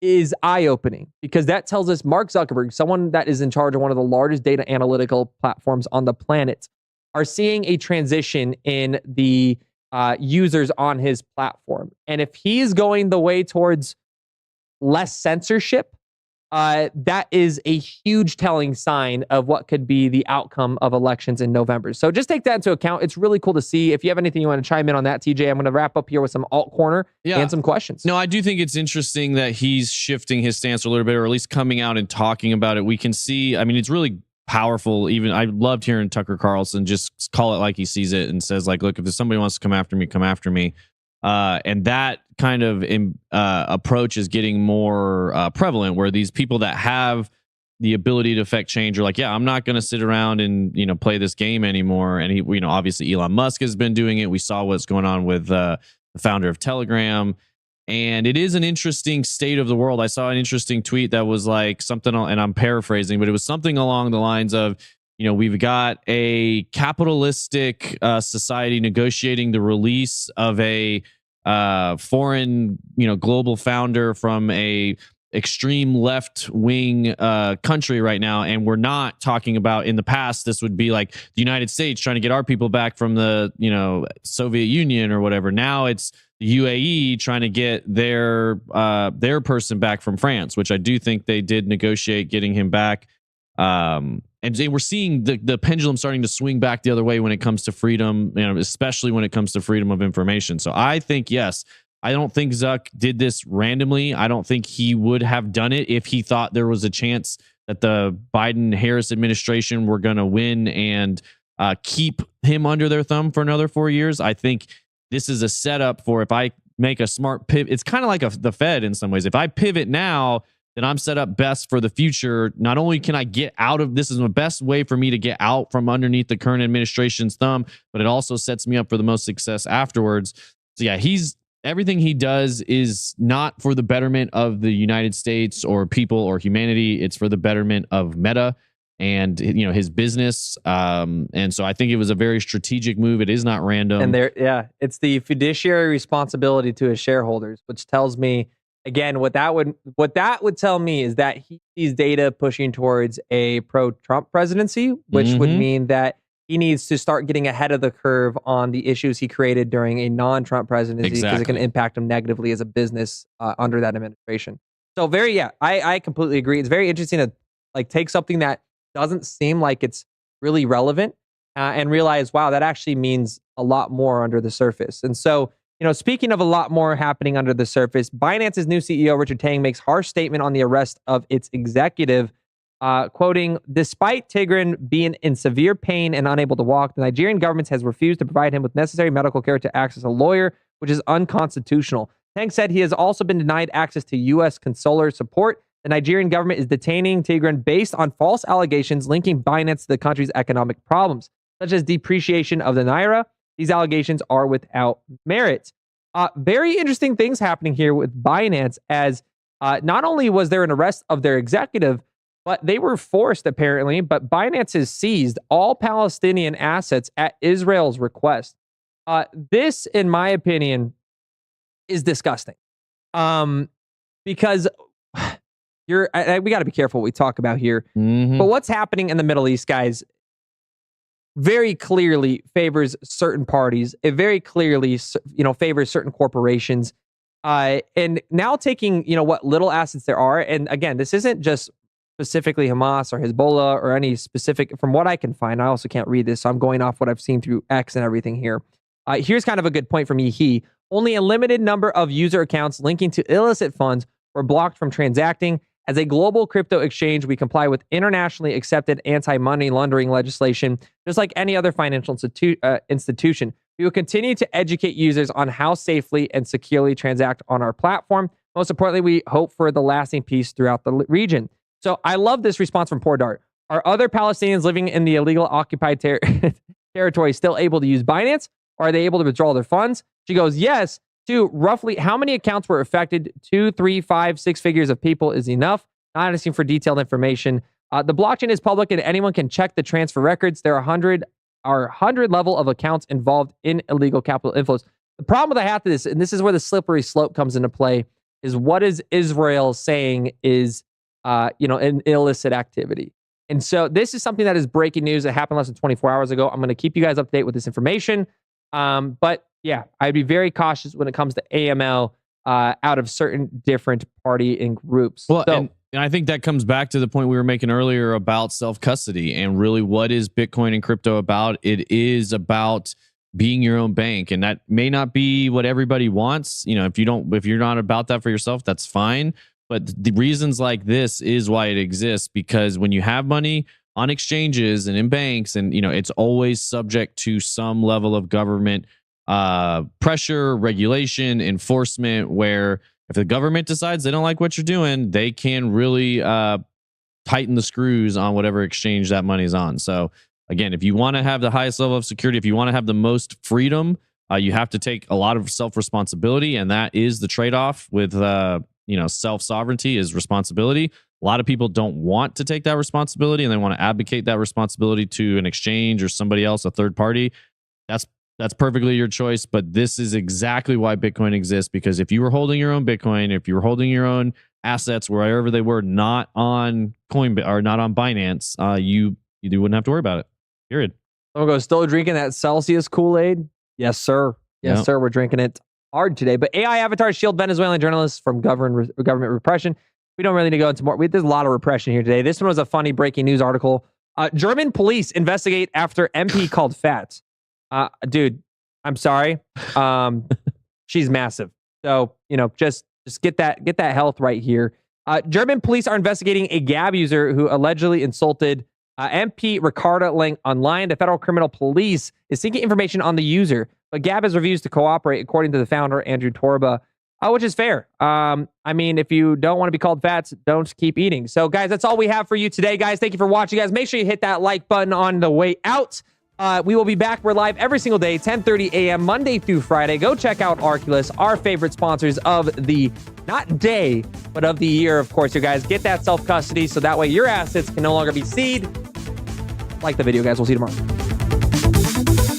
Speaker 1: is eye-opening, because that tells us Mark Zuckerberg, someone that is in charge of one of the largest data analytical platforms on the planet, are seeing a transition in the users on his platform. And if he is going the way towards less censorship, that is a huge telling sign of what could be the outcome of elections in November. So just take that into account. It's really cool to see. If you have anything you want to chime in on that, TJ, I'm going to wrap up here with some alt corner and some questions.
Speaker 3: No, I do think it's interesting that he's shifting his stance a little bit, or at least coming out and talking about it. We can see, I mean, it's really powerful. Even I loved hearing Tucker Carlson just call it like he sees it and says, like, look, if somebody wants to come after me, come after me. And that kind of approach is getting more prevalent, where these people that have the ability to affect change, or like, yeah, I'm not going to sit around and, you know, play this game anymore. And he, you know, obviously Elon Musk has been doing it. We saw what's going on with the founder of Telegram. And it is an interesting state of the world. I saw an interesting tweet that was like something, and I'm paraphrasing, but it was something along the lines of, you know, we've got a capitalistic society negotiating the release of a foreign, you know, global founder from a extreme left-wing country right now. And we're not talking about, in the past, this would be like the United States trying to get our people back from the, you know, Soviet Union or whatever. Now it's the UAE trying to get their person back from France, which I do think they did negotiate getting him back. And we're seeing the pendulum starting to swing back the other way when it comes to freedom, you know, especially when it comes to freedom of information. So I think, yes, I don't think Zuck did this randomly. I don't think he would have done it if he thought there was a chance that the Biden-Harris administration were going to win and keep him under their thumb for another 4 years. I think this is a setup for, if I make a smart pivot, it's kind of like the Fed in some ways. If I pivot now, then I'm set up best for the future. Not only can I get out of this, is the best way for me to get out from underneath the current administration's thumb, but it also sets me up for the most success afterwards. So yeah, everything he does is not for the betterment of the United States or people or humanity. It's for the betterment of Meta and, you know, his business. And so I think it was a very strategic move. It is not random.
Speaker 1: And it's the fiduciary responsibility to his shareholders, which tells me, again, what that would tell me is that he sees data pushing towards a pro-Trump presidency, which would mean that he needs to start getting ahead of the curve on the issues he created during a non-Trump presidency, because it can impact him negatively as a business under that administration. So I completely agree. It's very interesting to like take something that doesn't seem like it's really relevant and realize, wow, that actually means a lot more under the surface. And so, you know, speaking of a lot more happening under the surface, Binance's new CEO, Richard Tang, makes harsh statement on the arrest of its executive, quoting, "Despite Tigran being in severe pain and unable to walk, the Nigerian government has refused to provide him with necessary medical care to access a lawyer, which is unconstitutional." Tang said he has also been denied access to U.S. consular support. The Nigerian government is detaining Tigran based on false allegations linking Binance to the country's economic problems, such as depreciation of the naira. These allegations are without merit. Very interesting things happening here with Binance, as not only was there an arrest of their executive, but they were forced, apparently, but Binance has seized all Palestinian assets at Israel's request. This, in my opinion, is disgusting. Because we got to be careful what we talk about here. But what's happening in the Middle East, guys, very clearly favors certain parties. It very clearly, you know, favors certain corporations. And now taking, you know, what little assets there are. And again, this isn't just specifically Hamas or Hezbollah or any specific, from what I can find. I also can't read this, so I'm going off what I've seen through X and everything here. Here's kind of a good point from Yehi. Only a limited number of user accounts linking to illicit funds were blocked from transacting. As a global crypto exchange, we comply with internationally accepted anti-money laundering legislation, just like any other financial institution. We will continue to educate users on how safely and securely transact on our platform. Most importantly, we hope for the lasting peace throughout the region. So I love this response from Poor Dart. Are other Palestinians living in the illegal occupied territory still able to use Binance? Or are they able to withdraw their funds? She goes, yes. 2, roughly how many accounts were affected? 2, 3, 5, 6 figures of people is enough. Not asking for detailed information. The blockchain is public and anyone can check the transfer records. There are 100 level of accounts involved in illegal capital inflows. The problem with I have to this, and this is where the slippery slope comes into play, is what is Israel saying is an illicit activity. And so this is something that is breaking news that happened less than 24 hours ago. I'm going to keep you guys up to date with this information. But yeah, I'd be very cautious when it comes to AML out of certain different party and groups.
Speaker 3: Well, and I think that comes back to the point we were making earlier about self-custody, and really what is Bitcoin and crypto about? It is about being your own bank, and that may not be what everybody wants. You know, if you're not about that for yourself, that's fine. But the reasons like this is why it exists, because when you have money on exchanges and in banks, and it's always subject to some level of government pressure, regulation, enforcement, where if the government decides they don't like what you're doing, they can really tighten the screws on whatever exchange that money's on. So again, if you want to have the highest level of security, if you want to have the most freedom, you have to take a lot of self-responsibility, and that is the trade-off with self-sovereignty is responsibility. A lot of people don't want to take that responsibility, and they want to advocate that responsibility to an exchange or somebody else, a third party. That's perfectly your choice, but this is exactly why Bitcoin exists, because if you were holding your own Bitcoin, if you were holding your own assets wherever they were, not on Coinbase or not on Binance, you wouldn't have to worry about it. Period.
Speaker 1: Someone goes, still drinking that Celsius Kool-Aid? Yes, sir. Yes, sir. We're drinking it hard today. But AI avatars shield Venezuelan journalists from government repression. We don't really need to go into more. There's a lot of repression here today. This one was a funny breaking news article. German police investigate after MP called fat. Dude, I'm sorry. She's massive. So, just get that health right here. German police are investigating a Gab user who allegedly insulted MP Ricarda Lang online. The federal criminal police is seeking information on the user, but Gab has refused to cooperate, according to the founder, Andrew Torba, which is fair. If you don't want to be called fat, don't keep eating. So, guys, that's all we have for you today, guys. Thank you for watching, guys. Make sure you hit that like button on the way out. We will be back. We're live every single day, 10:30 a.m., Monday through Friday. Go check out Arculus, our favorite sponsors of the, not day, but of the year, of course, you guys. Get that self-custody so that way your assets can no longer be seeded. Like the video, guys. We'll see you tomorrow.